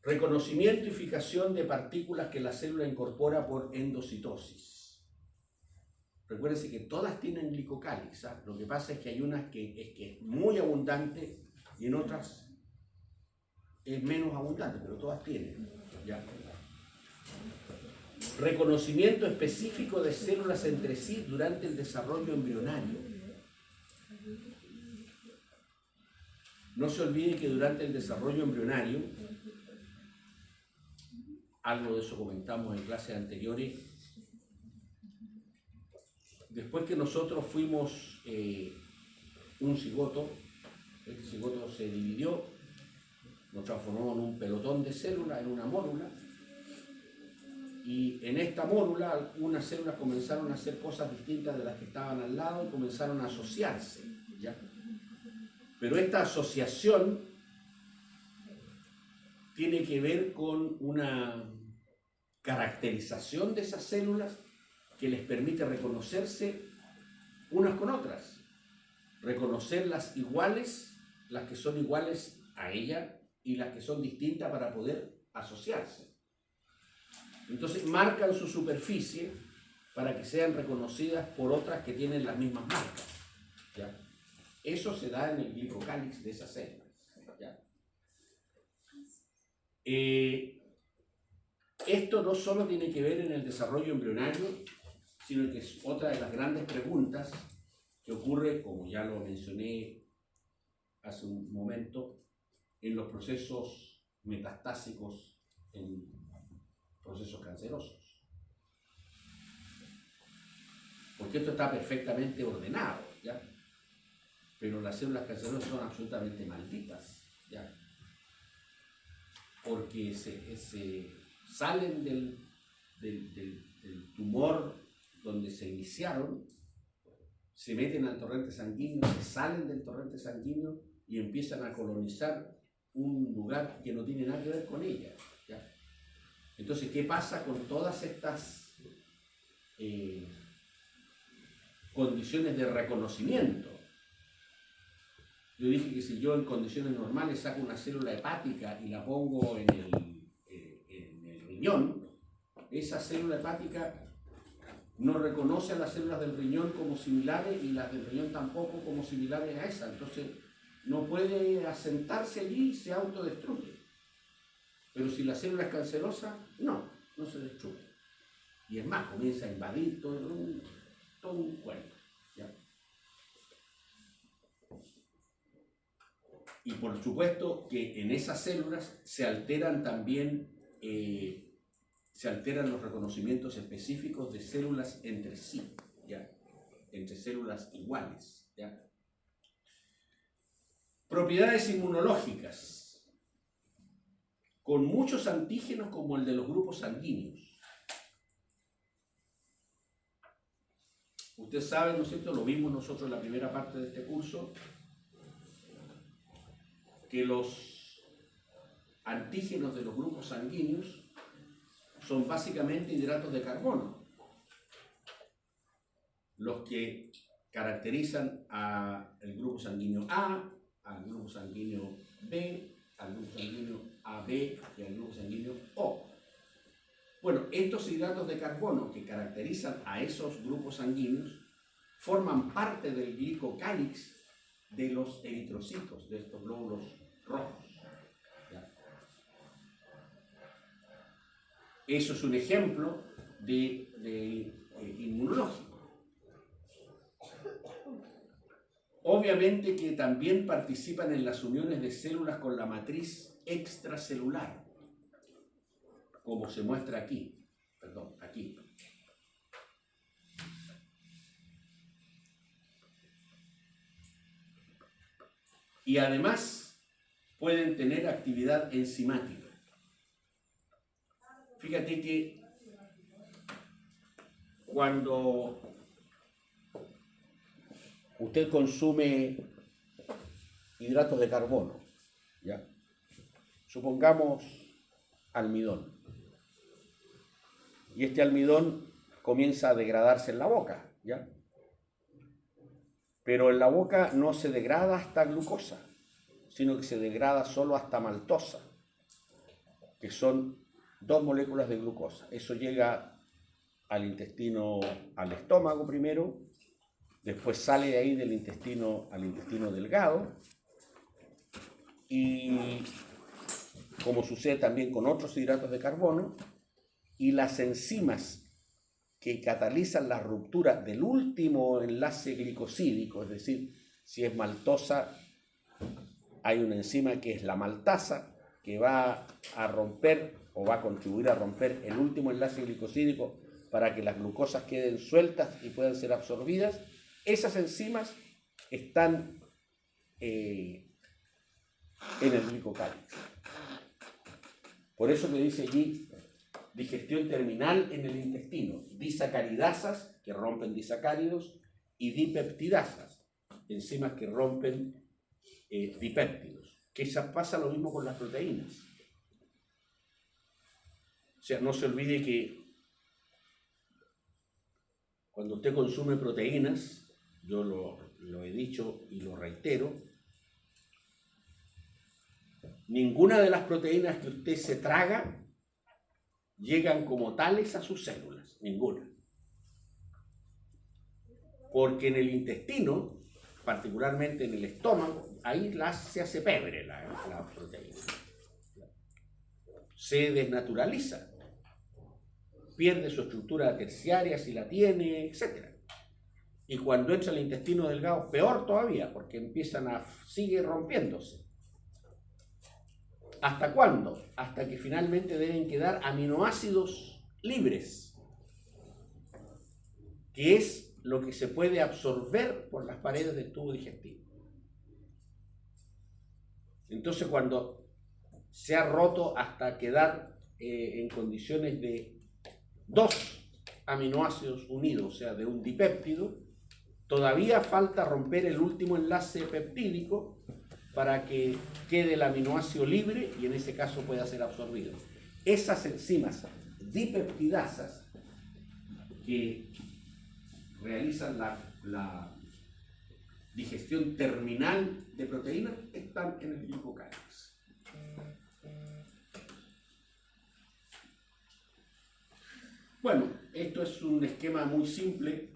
Reconocimiento y fijación de partículas que la célula incorpora por endocitosis. Recuérdense que todas tienen glicocálix, ¿ah? Lo que pasa es que hay unas que es muy abundante y en otras es menos abundante, pero todas tienen, ¿ya? Reconocimiento específico de células entre sí durante el desarrollo embrionario. No se olvide que durante el desarrollo embrionario, algo de eso comentamos en clases anteriores, después que nosotros fuimos un cigoto, este cigoto se dividió, nos transformó en un pelotón de células, en una mórula, y en esta mórula algunas células comenzaron a hacer cosas distintas de las que estaban al lado y comenzaron a asociarse, ¿ya? Pero esta asociación tiene que ver con una caracterización de esas células que les permite reconocerse unas con otras, reconocerlas iguales, las que son iguales a ella y las que son distintas para poder asociarse. Entonces marcan su superficie para que sean reconocidas por otras que tienen las mismas marcas, ¿ya? Eso se da en el glicocálix de esas células, ¿ya? Esto no solo tiene que ver en el desarrollo embrionario, sino que es otra de las grandes preguntas que ocurre, como ya lo mencioné hace un momento, en los procesos metastásicos, en procesos cancerosos. Porque esto está perfectamente ordenado, ¿ya? Pero las células cancerosas son absolutamente malditas, ¿ya? Porque se salen del tumor donde se iniciaron, se meten al torrente sanguíneo, se salen del torrente sanguíneo y empiezan a colonizar un lugar que no tiene nada que ver con ella, ¿ya? Entonces, ¿qué pasa con todas estas condiciones de reconocimiento? Yo dije que si yo en condiciones normales saco una célula hepática y la pongo en el riñón, esa célula hepática no reconoce a las células del riñón como similares y las del riñón tampoco como similares a esa. Entonces no puede asentarse allí y se autodestruye. Pero si la célula es cancerosa, no se destruye. Y es más, comienza a invadir todo un cuerpo, ¿ya? Y por supuesto que en esas células se alteran también, se alteran los reconocimientos específicos de células entre sí, ¿ya? Entre células iguales, ¿ya? Propiedades inmunológicas. Con muchos antígenos como el de los grupos sanguíneos. Ustedes saben, ¿no es cierto? Lo vimos nosotros en la primera parte de este curso, que los antígenos de los grupos sanguíneos son básicamente hidratos de carbono, los que caracterizan al grupo sanguíneo A, al grupo sanguíneo B, al grupo sanguíneo AB y al grupo sanguíneo O. Bueno, estos hidratos de carbono que caracterizan a esos grupos sanguíneos forman parte del glicocálix de los eritrocitos, de estos glóbulos rojos, ¿ya? Eso es un ejemplo de inmunológico. Obviamente que también participan en las uniones de células con la matriz extracelular, como se muestra aquí, aquí. y además pueden tener actividad enzimática. Fíjate que cuando usted consume hidratos de carbono, ¿ya? Supongamos almidón, y este almidón comienza a degradarse en la boca, ¿ya? Pero en la boca no se degrada hasta glucosa, sino que se degrada solo hasta maltosa, que son 2 moléculas de glucosa. Eso llega al intestino, al estómago primero, después sale de ahí del intestino al intestino delgado, y como sucede también con otros hidratos de carbono, y las enzimas que catalizan la ruptura del último enlace glicosídico, es decir, si es maltosa, hay una enzima que es la maltasa, que va a romper o va a contribuir a romper el último enlace glicosídico para que las glucosas queden sueltas y puedan ser absorbidas. Esas enzimas están en el glicocálix. Por eso me dice allí digestión terminal en el intestino, disacaridasas que rompen disacáridos y dipeptidasas, enzimas que rompen dipéptidos. Que pasa lo mismo con las proteínas. O sea, no se olvide que cuando usted consume proteínas, yo lo he dicho y lo reitero, ninguna de las proteínas que usted se traga llegan como tales a sus células, ninguna. Porque en el intestino, particularmente en el estómago, ahí se hace pebre la proteína. Se desnaturaliza, pierde su estructura terciaria si la tiene, etc. Y cuando entra al intestino delgado, peor todavía, porque sigue rompiéndose. ¿Hasta cuándo? Hasta que finalmente deben quedar aminoácidos libres, que es lo que se puede absorber por las paredes del tubo digestivo. Entonces, cuando se ha roto hasta quedar en condiciones de 2 aminoácidos unidos, o sea, de un dipéptido, todavía falta romper el último enlace peptídico para que quede el aminoácido libre y en ese caso pueda ser absorbido. Esas enzimas dipeptidasas que realizan la digestión terminal de proteínas están en el glicocálix. Bueno, esto es un esquema muy simple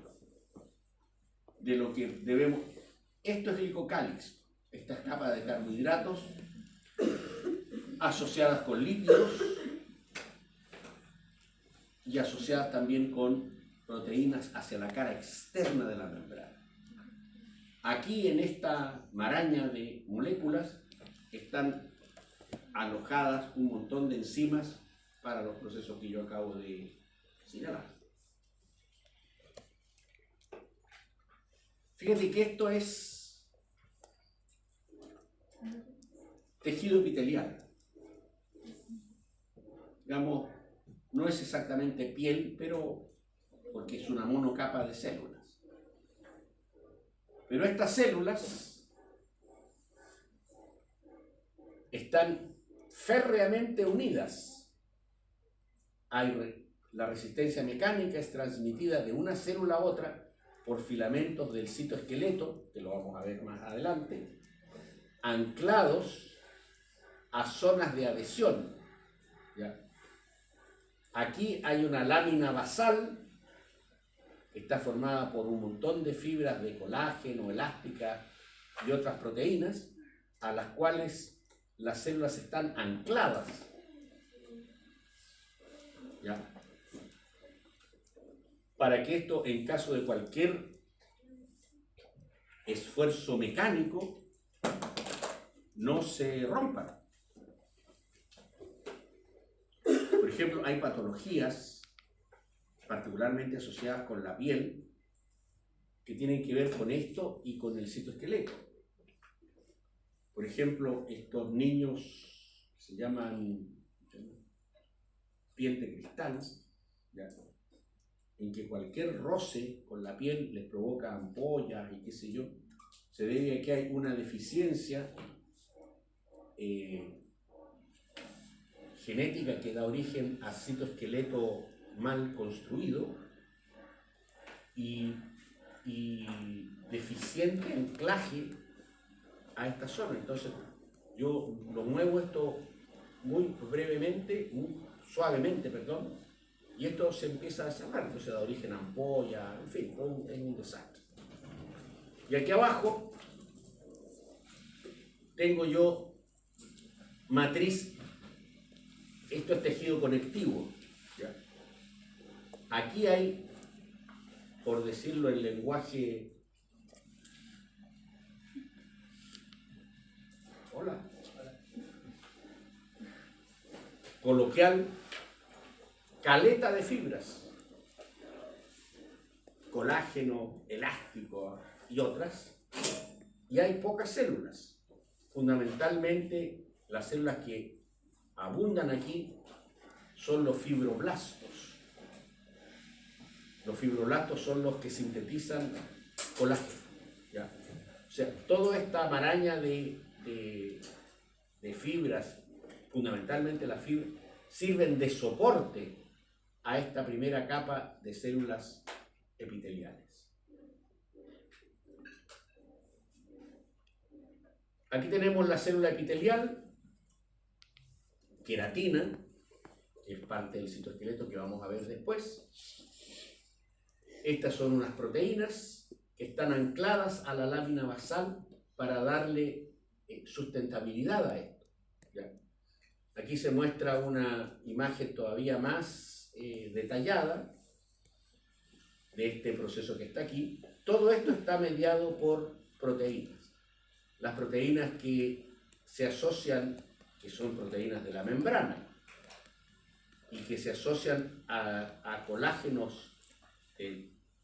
de lo que debemos. Esto es glicocálix. Estas capas de carbohidratos asociadas con lípidos y asociadas también con proteínas hacia la cara externa de la membrana. Aquí en esta maraña de moléculas están alojadas un montón de enzimas para los procesos que yo acabo de señalar. Fíjate que esto es tejido epitelial. Digamos, no es exactamente piel, pero porque es una monocapa de células. Pero estas células están férreamente unidas. La resistencia mecánica es transmitida de una célula a otra por filamentos del citoesqueleto, que lo vamos a ver más adelante, anclados a zonas de adhesión. ¿Ya? Aquí hay una lámina basal que está formada por un montón de fibras de colágeno, elástica y otras proteínas a las cuales las células están ancladas. ¿Ya? Para que esto, en caso de cualquier esfuerzo mecánico, no se rompa. Por ejemplo, hay patologías particularmente asociadas con la piel que tienen que ver con esto y con el citoesqueleto. Por ejemplo, estos niños se llaman piel de cristal, ¿ya? En que cualquier roce con la piel les provoca ampollas y qué sé yo, se debe a que hay una deficiencia genética que da origen a citoesqueleto mal construido y deficiente anclaje a esta zona. Entonces, yo lo muevo esto muy brevemente, muy suavemente, perdón, y esto se empieza a desarmar, entonces da origen a ampolla, en fin, es un desastre. Y aquí abajo tengo yo matriz, esto es tejido conectivo, ¿ya? Aquí hay, por decirlo en lenguaje, coloquial, caleta de fibras, colágeno, elástico y otras, y hay pocas células. Fundamentalmente, las células que abundan aquí son los fibroblastos. Los fibroblastos son los que sintetizan colágeno, ¿ya? O sea, toda esta maraña de fibras, fundamentalmente las fibras, sirven de soporte a esta primera capa de células epiteliales. Aquí tenemos la célula epitelial, queratina, que es parte del citoesqueleto que vamos a ver después. Estas son unas proteínas que están ancladas a la lámina basal para darle sustentabilidad a esto, ¿ya? Aquí se muestra una imagen todavía más detallada de este proceso que está aquí. Todo esto está mediado por proteínas. Las proteínas que se asocian, que son proteínas de la membrana, y que se asocian a colágenos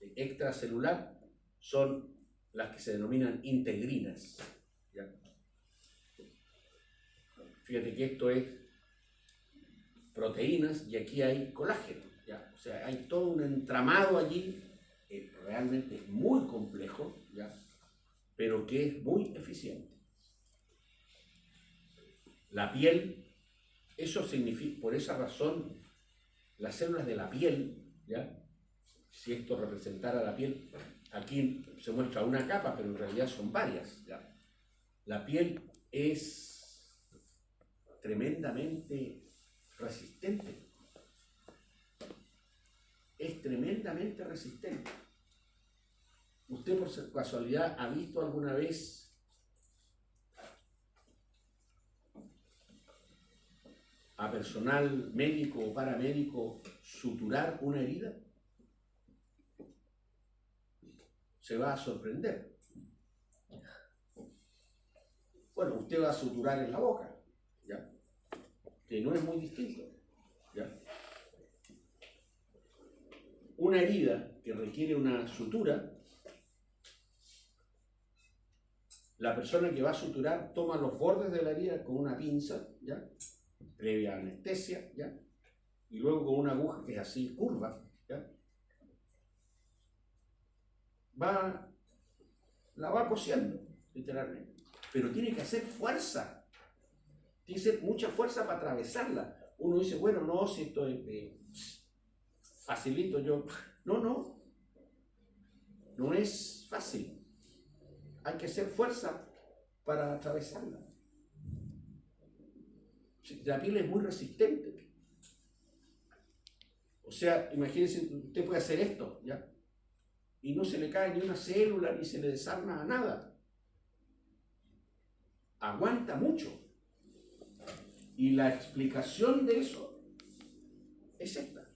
extracelular, son las que se denominan integrinas, ¿ya? Fíjate que esto es proteínas y aquí hay colágeno, ¿ya? O sea, hay todo un entramado allí, realmente muy complejo, ¿ya? Pero que es muy eficiente. La piel, eso significa, por esa razón, las células de la piel, ¿ya? Si esto representara la piel, aquí se muestra una capa, pero en realidad son varias, ¿ya? La piel es tremendamente resistente. Es tremendamente resistente. ¿Usted por casualidad ha visto alguna vez a personal médico o paramédico suturar una herida? Se va a sorprender. Bueno, usted va a suturar en la boca, ¿ya? Que no es muy distinto, ¿ya? Una herida que requiere una sutura, la persona que va a suturar toma los bordes de la herida con una pinza, ¿ya? Previa anestesia, ¿ya? Y luego con una aguja que es así, curva, ¿ya? La va cosiendo, literalmente. Pero tiene que hacer fuerza. Tiene que hacer mucha fuerza para atravesarla. Uno dice, bueno, no, si esto es facilito yo. No. No es fácil. Hay que hacer fuerza para atravesarla. La piel es muy resistente. O sea, imagínense, usted puede hacer esto, ¿ya? Y no se le cae ni una célula, ni se le desarma a nada. Aguanta mucho. Y la explicación de eso es esta.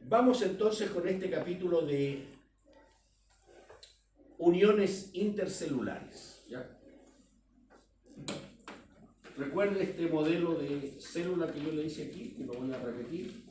Vamos entonces con este capítulo de uniones intercelulares, ¿ya? Recuerde este modelo de célula que yo le hice aquí, que lo voy a repetir.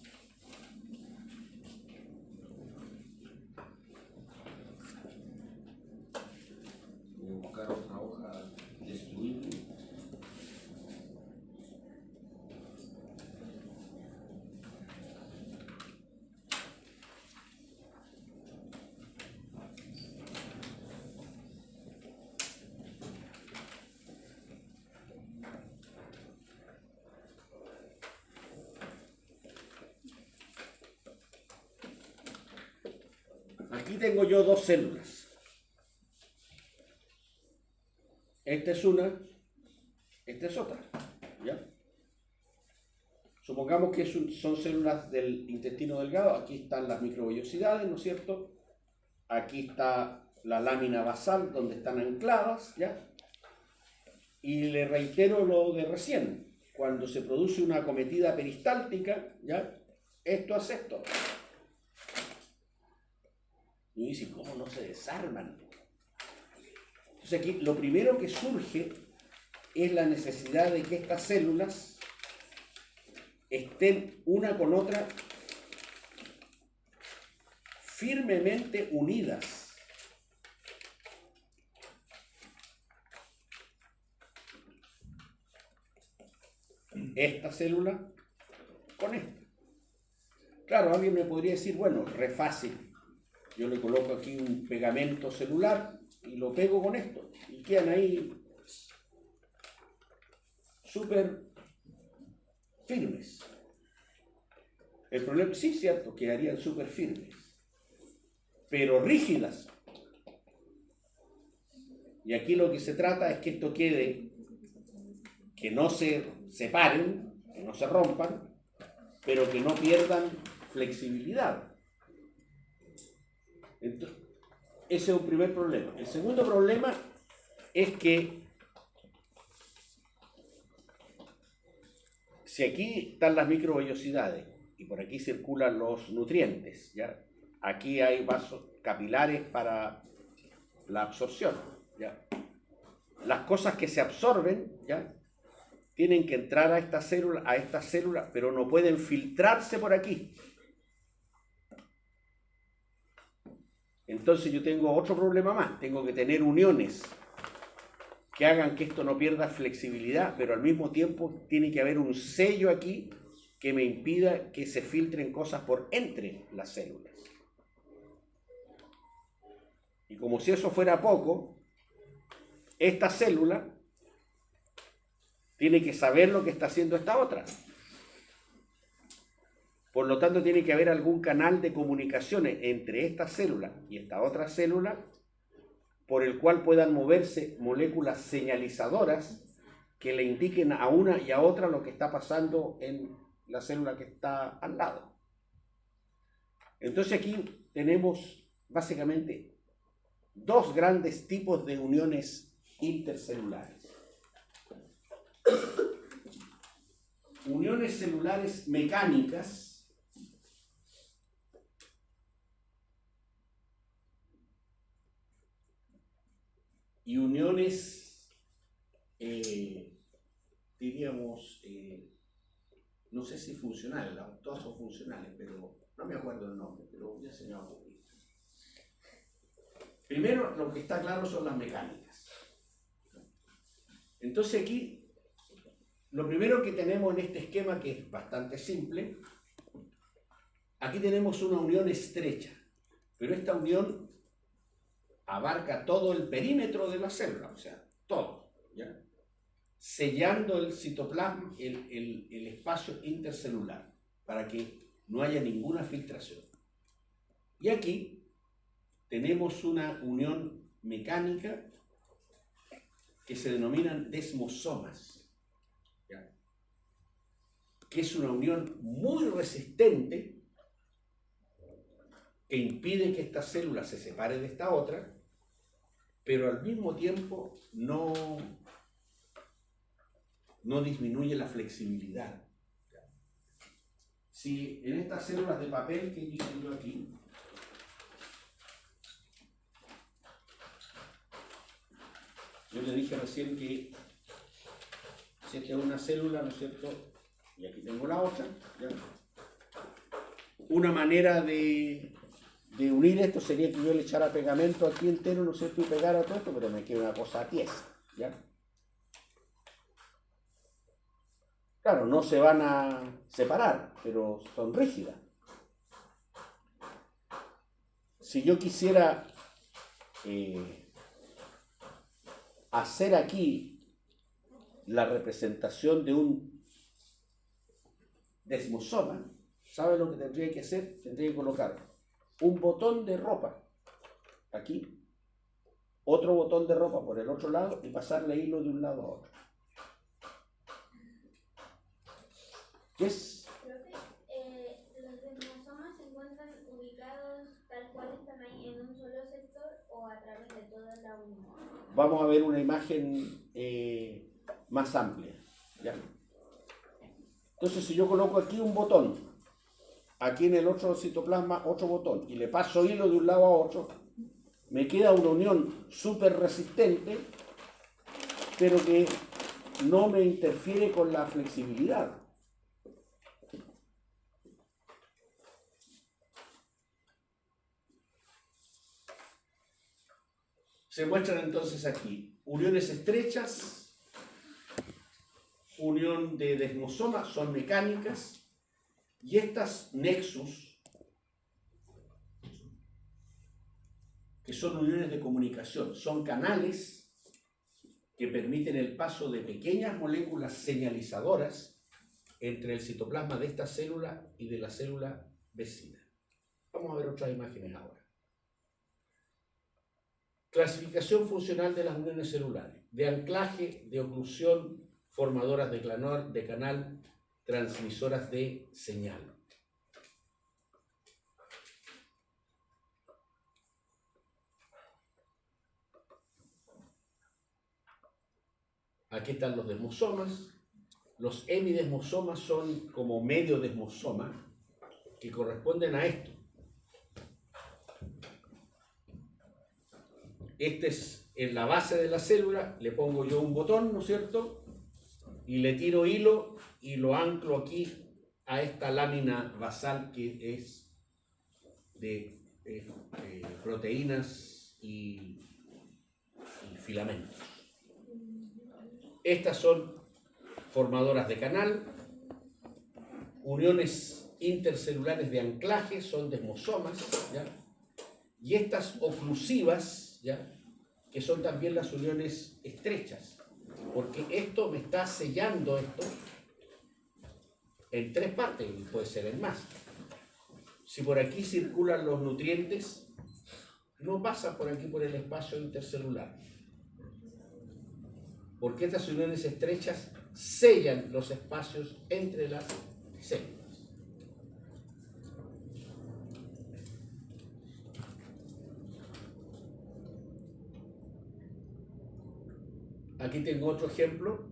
aquí tengo yo dos células. Esta es una, esta es otra, ¿ya? Supongamos que son células del intestino delgado. Aquí están las microvellosidades, ¿no es cierto? Aquí está la lámina basal donde están ancladas, ¿ya? Y le reitero lo de recién. Cuando se produce una acometida peristáltica, ¿ya? Esto hace esto. Y dice, ¿cómo no se desarman? Entonces aquí lo primero que surge es la necesidad de que estas células estén una con otra firmemente unidas. Esta célula con esta. Claro, alguien me podría decir, bueno, re fácil. Yo le coloco aquí un pegamento celular y lo pego con esto. Y quedan ahí súper firmes. El problema, sí, cierto, quedarían súper firmes, pero rígidas. Y aquí lo que se trata es que esto quede, que no se separen, que no se rompan, pero que no pierdan flexibilidad. Entonces, ese es un primer problema. El segundo problema es que si aquí están las microvellosidades y por aquí circulan los nutrientes, ¿ya? Aquí hay vasos capilares para la absorción, ¿ya? Las cosas que se absorben, ¿ya? Tienen que entrar a esta célula, pero no pueden filtrarse por aquí. Entonces yo tengo otro problema más. Tengo que tener uniones que hagan que esto no pierda flexibilidad, pero al mismo tiempo tiene que haber un sello aquí que me impida que se filtren cosas por entre las células. Y como si eso fuera poco, esta célula tiene que saber lo que está haciendo esta otra. Por lo tanto, tiene que haber algún canal de comunicaciones entre esta célula y esta otra célula por el cual puedan moverse moléculas señalizadoras que le indiquen a una y a otra lo que está pasando en la célula que está al lado. Entonces aquí tenemos básicamente dos grandes tipos de uniones intercelulares. Uniones celulares mecánicas y uniones, diríamos, no sé si funcionales, todas son funcionales, pero no me acuerdo el nombre, pero ya se me va a ocurrir. Primero, lo que está claro son las mecánicas. Entonces aquí, lo primero que tenemos en este esquema, que es bastante simple, aquí tenemos una unión estrecha, pero esta unión abarca todo el perímetro de la célula, o sea, todo, ¿ya? Sellando el citoplasma, el espacio intercelular, para que no haya ninguna filtración. Y aquí tenemos una unión mecánica que se denominan desmosomas, ¿ya? Que es una unión muy resistente que impide que esta célula se separe de esta otra, pero al mismo tiempo no disminuye la flexibilidad. Si en estas células de papel que hice yo aquí, yo le dije recién que si esta es una célula, ¿no es cierto? Y aquí tengo la otra, ¿ya? Una manera de unir esto sería que yo le echara pegamento aquí entero, ¿no es cierto? Y pegara todo esto, pero me queda una cosa tiesa, ¿ya? Claro, no se van a separar, pero son rígidas. Si yo quisiera hacer aquí la representación de un desmosoma, ¿sabe lo que tendría que hacer? Tendría que colocar un botón de ropa, aquí, otro botón de ropa por el otro lado y pasarle hilo de un lado a otro. ¿Qué es? Profe, ¿los desmosomas se encuentran ubicados tal cual están ahí en un solo sector o a través de toda la unión? Vamos a ver una imagen más amplia, ¿ya? Entonces, si yo coloco aquí un botón, aquí en el otro citoplasma otro botón, y le paso hilo de un lado a otro, me queda una unión súper resistente, pero que no me interfiere con la flexibilidad. Se muestran entonces aquí uniones estrechas, unión de desmosoma, son mecánicas, y estas nexus, que son uniones de comunicación, son canales que permiten el paso de pequeñas moléculas señalizadoras entre el citoplasma de esta célula y de la célula vecina. Vamos a ver otras imágenes ahora. Clasificación funcional de las uniones celulares, de anclaje, de oclusión, formadoras de canal, transmisoras de señal. Aquí están los desmosomas. Los hemidesmosomas son como medio desmosoma que corresponden a esto. Este es en la base de la célula, le pongo yo un botón, ¿no es cierto? Y le tiro hilo y lo anclo aquí a esta lámina basal que es de proteínas y filamentos. Estas son formadoras de canal, uniones intercelulares de anclaje, son desmosomas, ¿ya? Y estas oclusivas, ¿ya? Que son también las uniones estrechas, porque esto me está sellando esto en tres partes, y puede ser en más. Si por aquí circulan los nutrientes, no pasa por aquí por el espacio intercelular, porque estas uniones estrechas sellan los espacios entre las células. Aquí tengo otro ejemplo.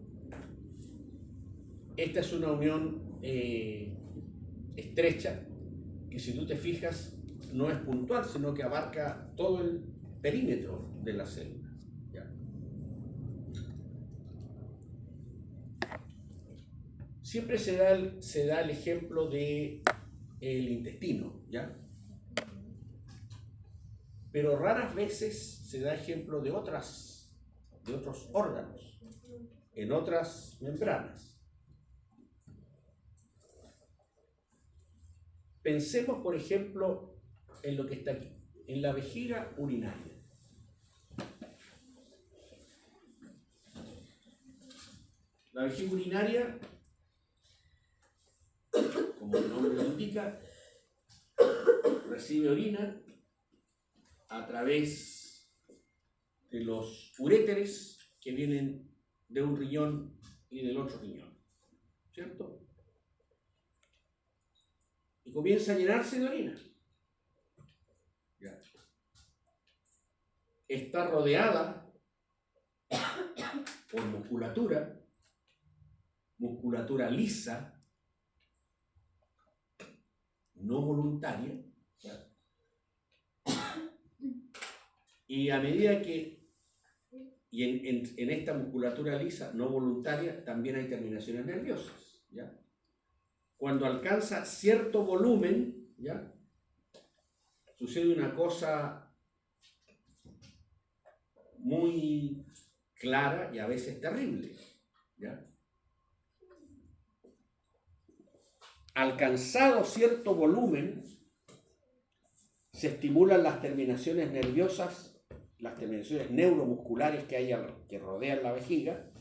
Esta es una unión estrecha que, si tú te fijas, no es puntual, sino que abarca todo el perímetro de la célula. ¿Ya? Siempre se da el ejemplo del intestino, ¿ya? Pero raras veces se da ejemplo de otros órganos, en otras membranas. Pensemos, por ejemplo, en lo que está aquí, en la vejiga urinaria. La vejiga urinaria, como el nombre lo indica, recibe orina a través de los uréteres que vienen de un riñón y del otro riñón, ¿cierto? Y comienza a llenarse de orina. Ya. Está rodeada por musculatura lisa, no voluntaria, ¿ya? Y a medida que, y en esta musculatura lisa no voluntaria, también hay terminaciones nerviosas, ¿ya? Cuando alcanza cierto volumen, ¿ya? Sucede una cosa muy clara y a veces terrible, ¿ya? Alcanzado cierto volumen, se estimulan las terminaciones nerviosas, las terminaciones neuromusculares que rodean la vejiga,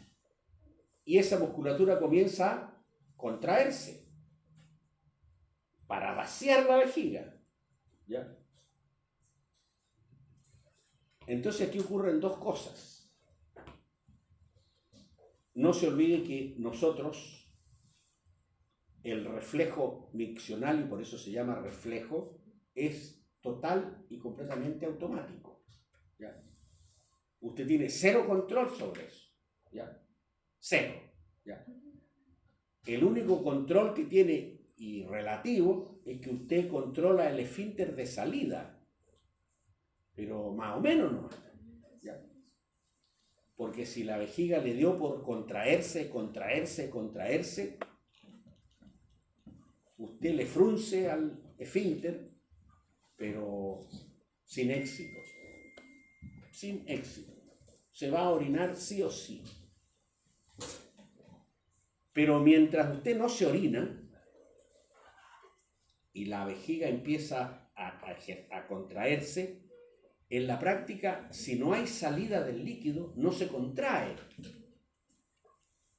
y esa musculatura comienza a contraerse para vaciar la vejiga, ¿ya? Entonces aquí ocurren dos cosas. No se olvide que nosotros, el reflejo miccional, y por eso se llama reflejo, es total y completamente automático. ¿Ya? Usted tiene cero control sobre eso. ¿Ya? Cero. ¿Ya? El único control que tiene, y relativo, es que usted controla el esfínter de salida. Pero más o menos no. ¿Ya? Porque si la vejiga le dio por contraerse, usted le frunce al esfínter, pero sin éxito. Sin éxito. Se va a orinar sí o sí. Pero mientras usted no se orina y la vejiga empieza a contraerse, en la práctica, si no hay salida del líquido, no se contrae.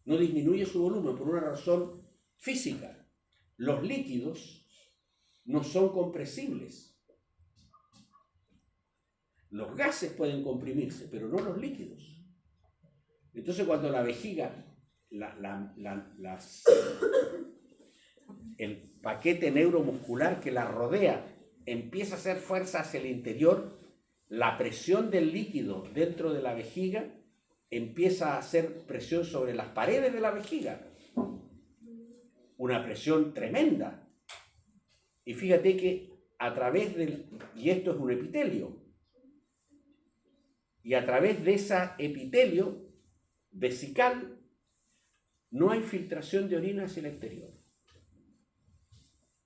No disminuye su volumen por una razón física. Los líquidos no son compresibles. Los gases pueden comprimirse, pero no los líquidos. Entonces, cuando la vejiga, el paquete neuromuscular que la rodea empieza a hacer fuerza hacia el interior, la presión del líquido dentro de la vejiga empieza a hacer presión sobre las paredes de la vejiga. Una presión tremenda. Y fíjate que a través y esto es un epitelio, y a través de ese epitelio vesical no hay filtración de orina hacia el exterior.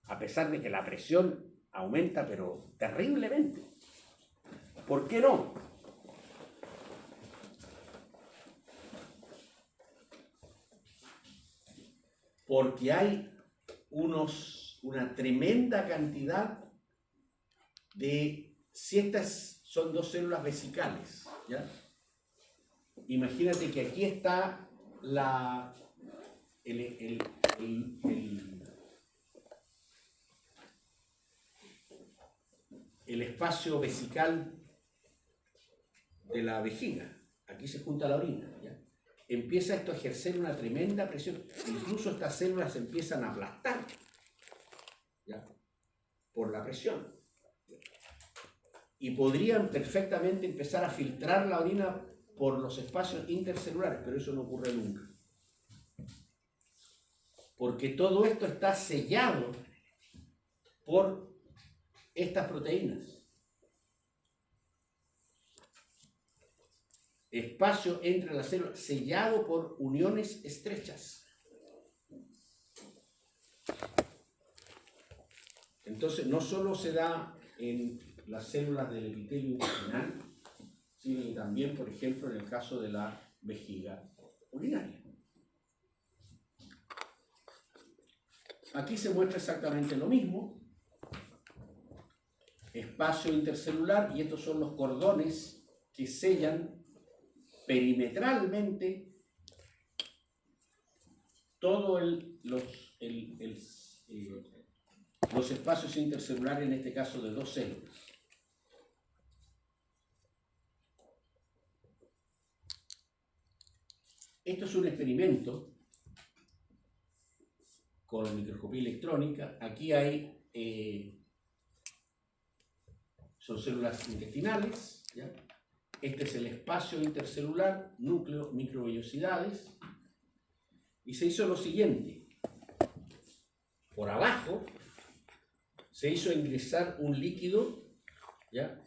A pesar de que la presión aumenta, pero terriblemente. ¿Por qué no? Porque hay una tremenda cantidad de, si estas son dos células vesicales, ¿ya? Imagínate que aquí está el espacio vesical de la vejiga. Aquí se junta la orina, ¿ya? Empieza esto a ejercer una tremenda presión. Incluso estas células se empiezan a aplastar, ¿ya? Por la presión. Y podrían perfectamente empezar a filtrar la orina por los espacios intercelulares, pero eso no ocurre nunca. Porque todo esto está sellado por estas proteínas. Espacio entre las células sellado por uniones estrechas. Entonces, no solo se da en las células del epitelio intestinal, sino también, por ejemplo, en el caso de la vejiga urinaria. Aquí se muestra exactamente lo mismo. Espacio intercelular, y estos son los cordones que sellan perimetralmente todos los espacios intercelulares, en este caso de dos células. Esto es un experimento con microscopía electrónica. Aquí hay son células intestinales, ¿ya? Este es el espacio intercelular, núcleo, microvellosidades. Y se hizo lo siguiente. Por abajo se hizo ingresar un líquido, ¿ya?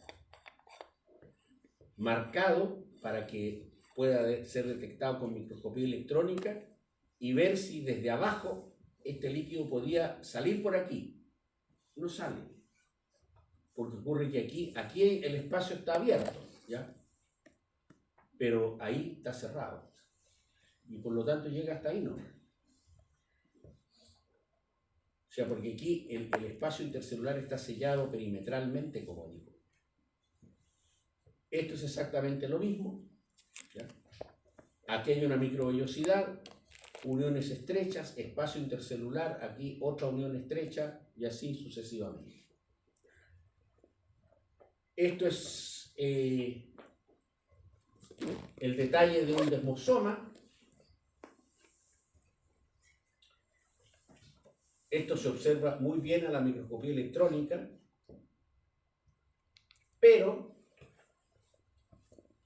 Marcado para que pueda ser detectado con microscopía electrónica y ver si desde abajo este líquido podía salir por aquí. No sale. Porque ocurre que aquí el espacio está abierto, ¿ya? Pero ahí está cerrado. Y por lo tanto llega hasta ahí, ¿no? O sea, porque aquí el espacio intercelular está sellado perimetralmente, como digo. Esto es exactamente lo mismo, ¿ya? Aquí hay una microvellosidad, uniones estrechas, espacio intercelular, aquí otra unión estrecha, y así sucesivamente. Esto es el detalle de un desmosoma. Esto se observa muy bien a la microscopía electrónica, pero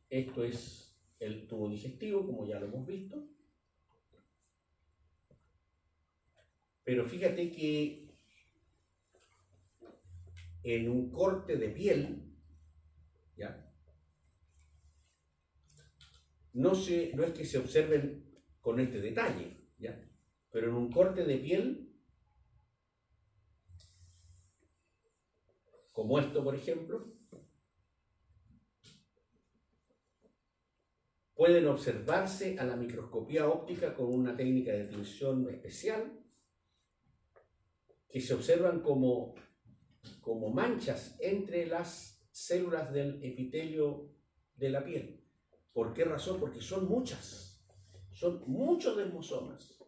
esto es el tubo digestivo, como ya lo hemos visto. Pero fíjate que en un corte de piel, ¿ya? No es que se observen con este detalle, ¿ya? Pero en un corte de piel, como esto, por ejemplo, pueden observarse a la microscopía óptica con una técnica de tinción especial, que se observan como manchas entre las células del epitelio de la piel. ¿Por qué razón? Porque son muchas, son muchos desmosomas.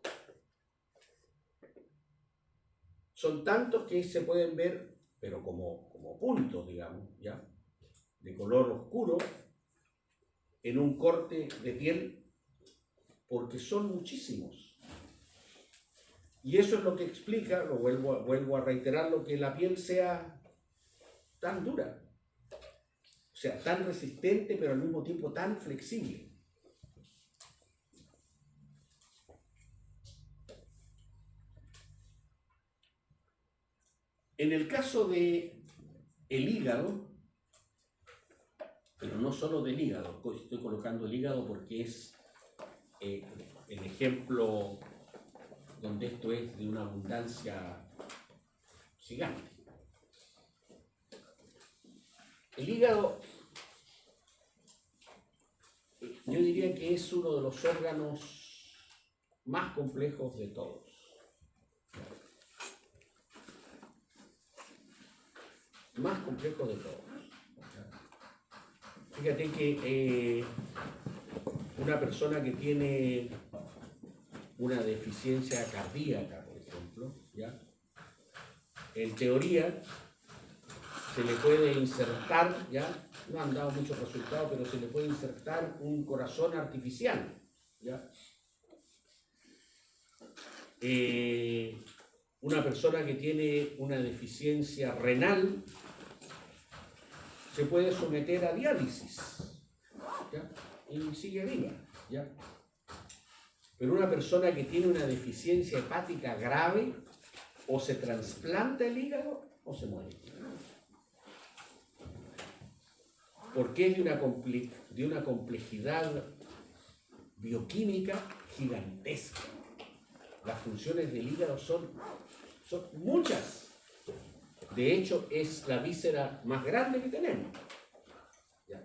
Son tantos que se pueden ver, pero como puntos, digamos, ¿ya? De color oscuro, en un corte de piel, porque son muchísimos. Y eso es lo que explica, vuelvo a reiterarlo, que la piel sea tan dura, o sea, tan resistente, pero al mismo tiempo tan flexible. En el caso de el hígado, pero no solo del hígado, estoy colocando el hígado porque es el ejemplo donde esto es de una abundancia gigante. El hígado, yo diría que es uno de los órganos más complejos de todos. Más complejos de todos. Fíjate que una persona que tiene una deficiencia cardíaca, por ejemplo, ¿ya? En teoría se le puede insertar, ¿ya? No han dado muchos resultados, pero se le puede insertar un corazón artificial, ¿ya? Una persona que tiene una deficiencia renal se puede someter a diálisis, ¿ya? Y sigue viva, ¿ya? Pero una persona que tiene una deficiencia hepática grave, o se trasplanta el hígado o se muere. Porque es de una complejidad bioquímica gigantesca. Las funciones del hígado son muchas. De hecho, es la víscera más grande que tenemos. ¿Ya?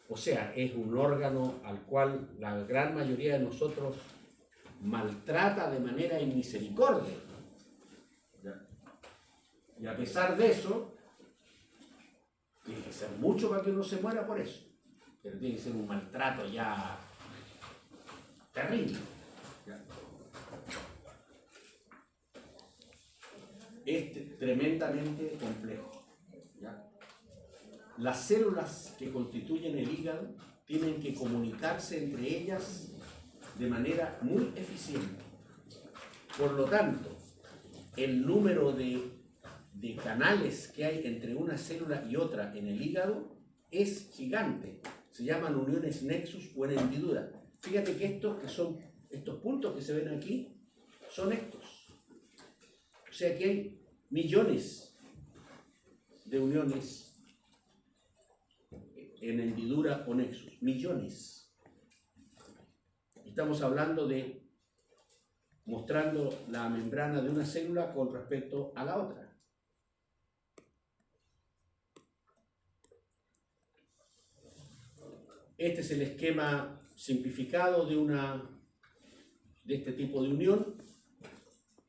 O sea, es un órgano al cual la gran mayoría de nosotros maltrata de manera inmisericordia. ¿Ya? Y a pesar de eso, tiene que ser mucho para que uno se muera por eso. Pero tiene que ser un maltrato ya terrible. ¿Ya? Es tremendamente complejo. ¿Ya? Las células que constituyen el hígado tienen que comunicarse entre ellas de manera muy eficiente. Por lo tanto, el número de canales que hay entre una célula y otra en el hígado es gigante. Se llaman uniones nexus o en hendidura. Fíjate que estos puntos que se ven aquí son estos. O sea que hay millones de uniones en hendidura o nexus. Millones. Estamos hablando de mostrando la membrana de una célula con respecto a la otra. Este es el esquema simplificado de este tipo de unión.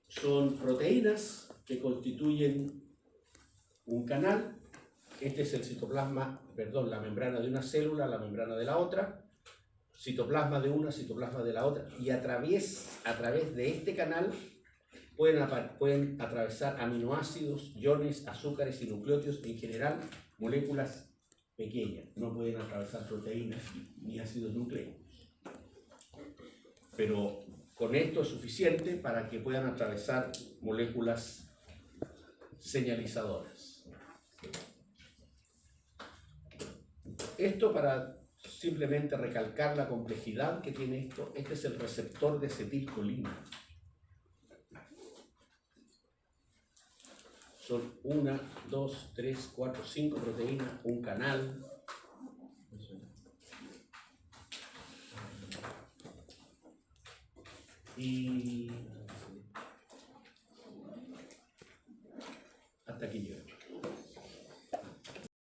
Son proteínas que constituyen un canal. Este es el citoplasma, la membrana de una célula, la membrana de la otra. Citoplasma de una, citoplasma de la otra. Y a través de este canal pueden atravesar aminoácidos, iones, azúcares y nucleótidos, en general moléculas pequeñas, no pueden atravesar proteínas ni ácidos nucleicos. Pero con esto es suficiente para que puedan atravesar moléculas señalizadoras. Esto para simplemente recalcar la complejidad que tiene esto. Este es el receptor de acetilcolina. Son 1, 2, 3, 4, 5 proteínas, un canal. Y hasta aquí llegamos.